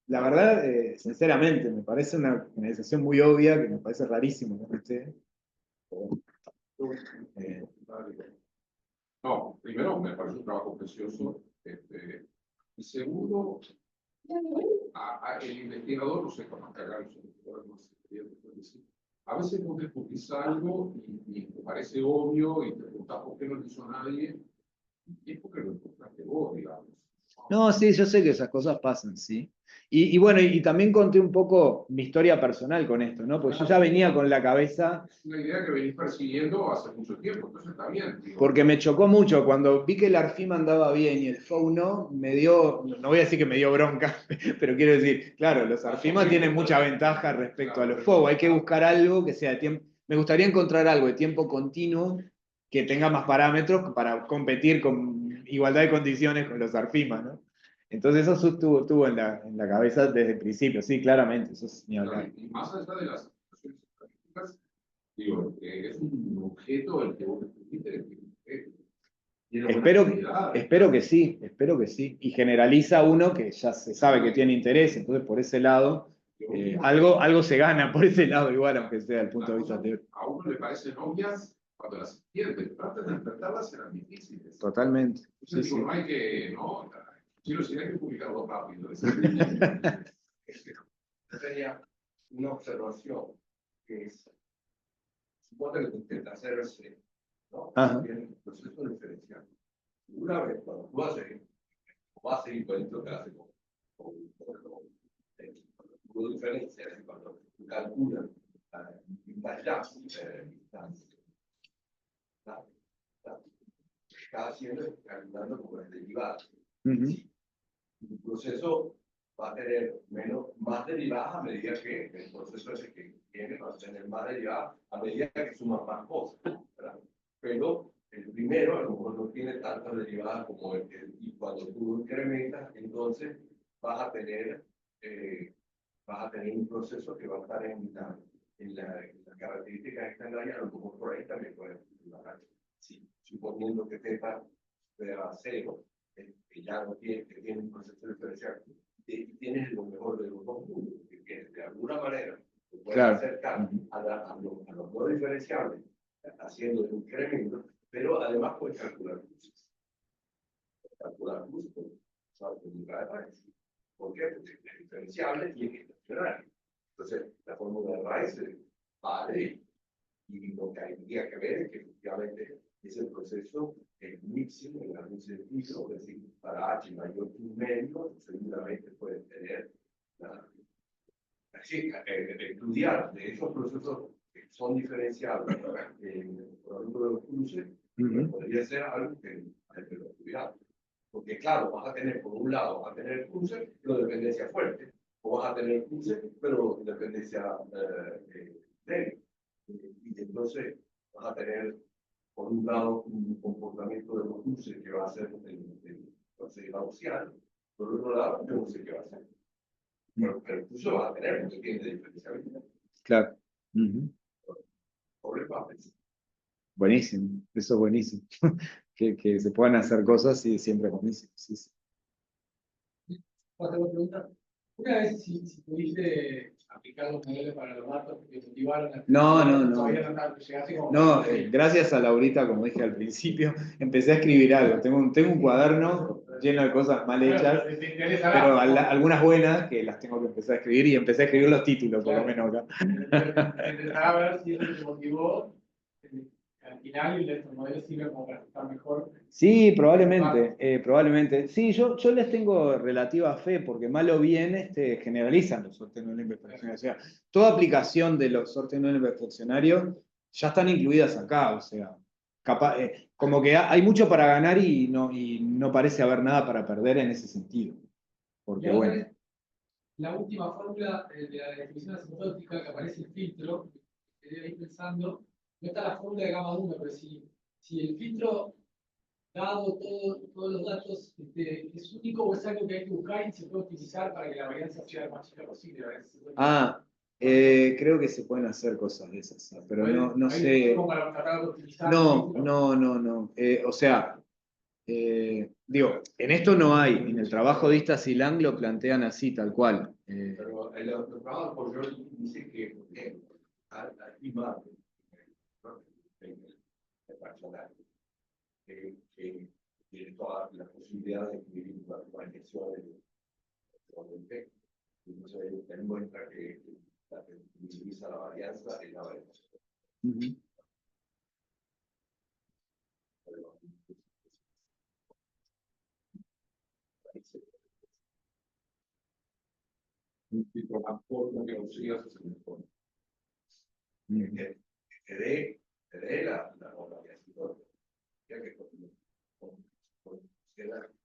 La verdad, sinceramente, me parece una organización muy obvia, que me parece rarísimo que no esté. No, primero me parece un trabajo precioso. Y segundo, el investigador, no sé cómo cagar, a veces vos descubrís algo y te parece obvio y te preguntás por qué no lo hizo nadie, y es porque lo encontraste vos, digamos. No, sí, yo sé que esas cosas pasan, sí. Y bueno, y también conté un poco mi historia personal con esto, ¿no? Porque yo ya venía con la cabeza, Es una idea que venís persiguiendo hace mucho tiempo, entonces está bien. Digo. porque me chocó mucho. Cuando vi que el ARFIM andaba bien y el FOU no, me dio, no voy a decir que me dio bronca, pero quiero decir, claro, los ARFIMA tienen mucha ventaja respecto a los FOU. Hay que buscar algo que sea de tiempo. Me gustaría encontrar algo de tiempo continuo que tenga más parámetros para competir con igualdad de condiciones con los ARFIMA, ¿no? Entonces eso estuvo en la cabeza desde el principio, sí, claramente, eso es ni hablar. Y más allá de las situaciones estadísticas, digo, es un objeto el que vos descubriste. Espero que sí. Y generaliza uno que ya se sabe que tiene interés, entonces por ese lado, algo se gana por ese lado igual, aunque sea desde el punto de vista teórico. A uno le parecen obvias cuando las entiende, pero antes de interpretarlas eran difíciles. Totalmente. Entonces, digo, no hay que, no, si hay que publicarlo rápido. Yo tenía una observación que es, supongo que intenta hacerse, ¿no? Tiene un proceso diferencial. Una vez, cuando tú haces, o haces igualito que hace con diferencias, cuando tú calculas la distancia, está haciendo calculando como las derivadas. Un proceso va a tener más derivadas a medida que el proceso ese que tiene va a tener más derivadas a medida que suma más cosas, ¿verdad? Pero el primero a lo mejor no tiene tantas derivadas como y cuando tú incrementas, entonces vas a tener, un proceso que va a estar en la característica de esta engaña, a lo mejor por ahí también puede funcionar. Sí, suponiendo que θ sea cero, que ya no tiene, que tiene un proceso diferencial, y tienes lo mejor de los dos mundos, que de alguna manera te puedes acercar a los dos diferenciables, haciendo el incremento, pero además puedes calcular cruces. Calcular cruces, ¿sabes? ¿Por qué? Porque es diferenciable y es estacionario. Entonces, la fórmula de raíz vale, y lo que habría que ver es que efectivamente ese proceso es mixing en algún sentido, es decir, para H mayor que un medio, seguramente puede tener estudiar de esos procesos que son diferenciables por ejemplo de los cruces, podría ser algo que hay que estudiar. Porque claro, vas a tener por un lado, vas a tener cruces, pero dependencia fuerte, o vas a tener cruces, pero dependencia débil. Y entonces vas a tener, por un lado, un comportamiento de los cruces que va a ser el gaussiano, por otro lado, yo no sé qué va a ser. Pero el cruce va a tener, porque tiene diferenciabilidad. Claro. Pobre papel. Buenísimo, eso es buenísimo. que se puedan hacer cosas y siempre es buenísimo. Sí, sí. Otra pregunta. Una vez si pudiste aplicar los modelos para los datos que te motivaron a... No. Todavía no tanto, llegaste como... No, gracias a Laurita, como dije al principio, empecé a escribir algo. Tengo un cuaderno lleno de cosas mal hechas, pero algunas buenas que las tengo que empezar a escribir y empecé a escribir los títulos, por lo menos acá. Empezaba a ver si eso te motivó al final y los modelos sirven como para estar mejor. Sí, probablemente. Sí, yo les tengo relativa fe, porque mal o bien generalizan los sorteos no perfeccionarios. O sea, toda aplicación de los sorteos no perfeccionarios ya están incluidas acá. O sea, como que hay mucho para ganar y no parece haber nada para perder en ese sentido. Porque bueno. La última fórmula de la definición asintótica que aparece el filtro, que debe ir pensando, no está la fórmula de gamma 1, pero si el filtro, dado todos los datos, es único o es algo que hay que buscar y se puede utilizar para que la varianza sea lo más chica posible. Creo que se pueden hacer cosas de esas, pero no sé. Para tratar de utilizar No. O sea, digo, en esto no hay. En el trabajo de Istas y Lang lo plantean así, tal cual. Pero el trabajo por Jordi dice que hay más el personal que tiene toda la posibilidad de escribir una variación del texto. Entonces, él muestra que la que utiliza la varianza es la variación. Y por la forma que lo sigas, se me pone. Que dé la variación.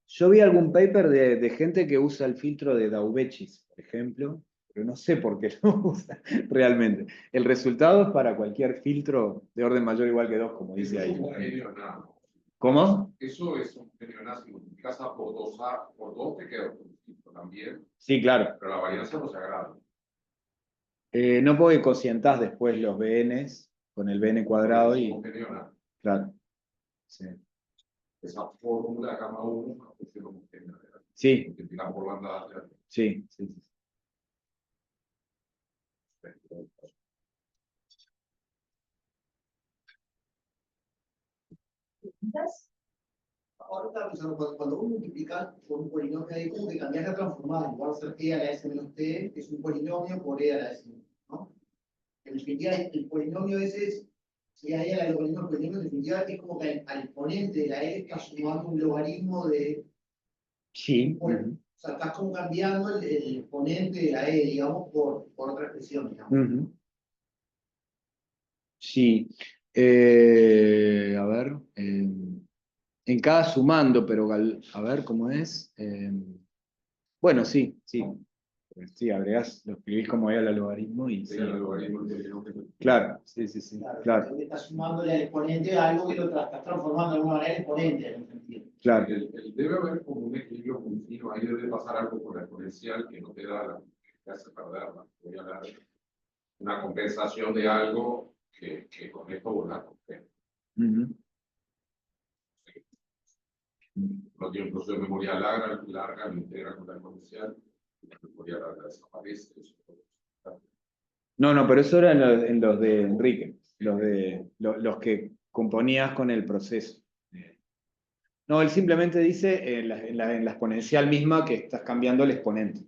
Yo vi algún paper de gente que usa el filtro de Daubechis, por ejemplo, pero no sé por qué lo usa realmente. El resultado es para cualquier filtro de orden mayor o igual que 2, como dice ahí. ¿Cómo? Eso es un genio si multiplicas A por 2 te queda un filtro también. Sí, claro. Pero la varianza no se agrada. No porque cocientás después los BNs con el BN cuadrado y... Claro. Sí. Esa fórmula gamma 1 es una función homogénea. Sí. Multiplicamos por banda hacia Sí. Ahora estaba pensando, cuando vos multiplicas por un polinomio ahí, como que cambias la transformada, igual ser e a la s menos t es un polinomio por e a la s, ¿no? En definitiva, el polinomio ese es, si hay a la polinomio, en definitiva es como que al exponente de la e está sumando un logaritmo de... Sí. Bueno, o sea, estás como cambiando el exponente de la e, digamos, por otra expresión, digamos. Sí. A ver. En cada sumando, pero a ver cómo es. Bueno, sí, sí. Sí, agregás, lo escribís como era el logaritmo y sí. El algoritmo que Claro, sí, claro, que estás sumándole al exponente algo que lo estás transformando de alguna manera en exponente, en un sentido. claro. Debe haber como un equilibrio continuo, ahí debe pasar algo con la exponencial que no te da que hace perderla. Voy a dar una compensación de algo que con esto vos la compensas. Ujú. No tiene un proceso de memoria larga, lo integra con la exponencial, y la memoria larga desaparece. No, pero eso era en los de Enrique, los que componías con el proceso. No, él simplemente dice en la exponencial misma que estás cambiando el exponente.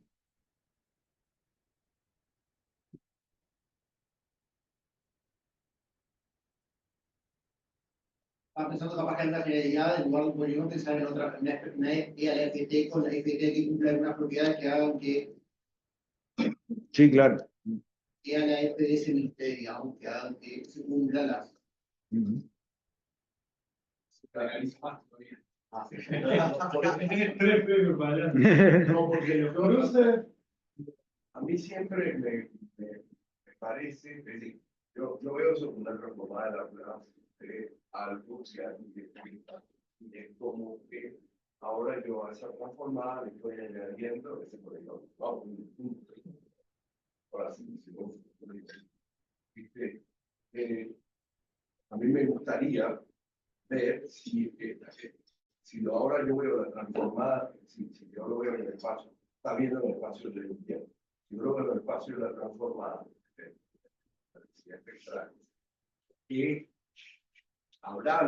Estaba pensando capaz que en la generalidad, en lugar de un polinomio, pensar en otra, una E a la FT con la FT que cumple algunas propiedades que hagan que Sí, claro. E a la F de ese ministerio, digamos, que hagan que se cumplan las. Ujú. Analiza más todavía. No, porque lo que pasa, a mí siempre me parece, es decir, yo veo eso como una transformada de la clase de algo que alguien explica, y es como que ahora yo a esa transformada le estoy añadiendo ese polinomio, vamos, un punto. Ahora sí, ¿viste? A mí me gustaría ver si ahora yo veo la transformada, si yo lo veo en el espacio, está viendo en el espacio del tiempo. Si yo lo veo en el espacio de la transformada, que habrá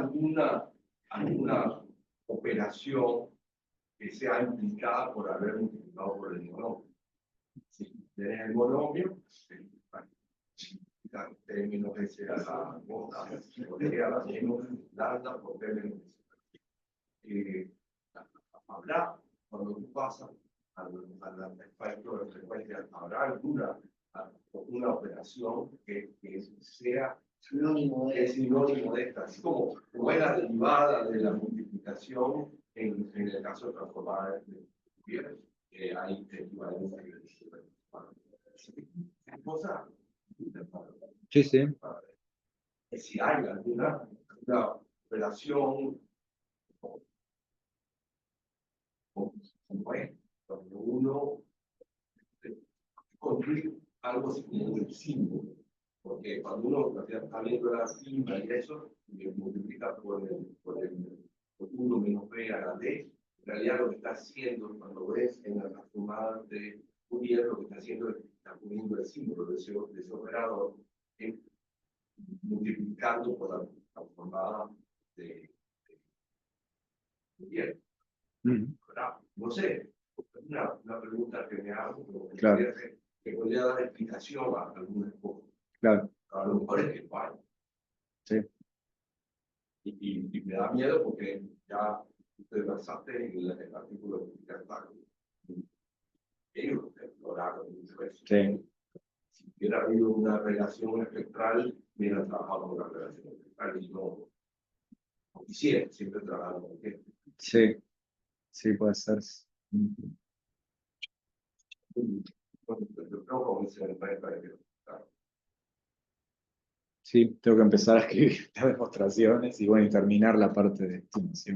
alguna operación que sea implicada por haber multiplicado por el monomio. Si tienes el monomio, términos de ser a la bota, podría la menos lambda por términos habrá, cuando tú pasas al espectro de frecuencia, habrá alguna una operación que sea sinónimo de esta, así como buena derivada de la multiplicación en el caso de transformar hay equivalencia de cosa. Sí, sí. Si hay alguna operación como es, cuando uno construye algo así como un símbolo, porque cuando uno está viendo la cima y eso, y multiplica por 1 menos b a la d, en realidad lo que está haciendo, cuando ves en la transformada de Fourier, lo que está haciendo es que está poniendo el símbolo de ese operador, multiplicando por la transformada de Fourier. No sé, es una pregunta que me hago, pero Claro. que podría dar explicación a algunas cosas. Claro. A lo mejor es que falla. Sí. Y me da miedo porque ya usted versaste en el artículo de Picartag. Ellos exploraron mucho eso. Sí. Si hubiera habido una relación espectral, hubiera trabajado con la relación espectral y no quisiera, siempre trabajar con el Sí. Sí, puede ser. Yo creo que se me parece. Sí, tengo que empezar a escribir las demostraciones y bueno, y terminar la parte de estimación.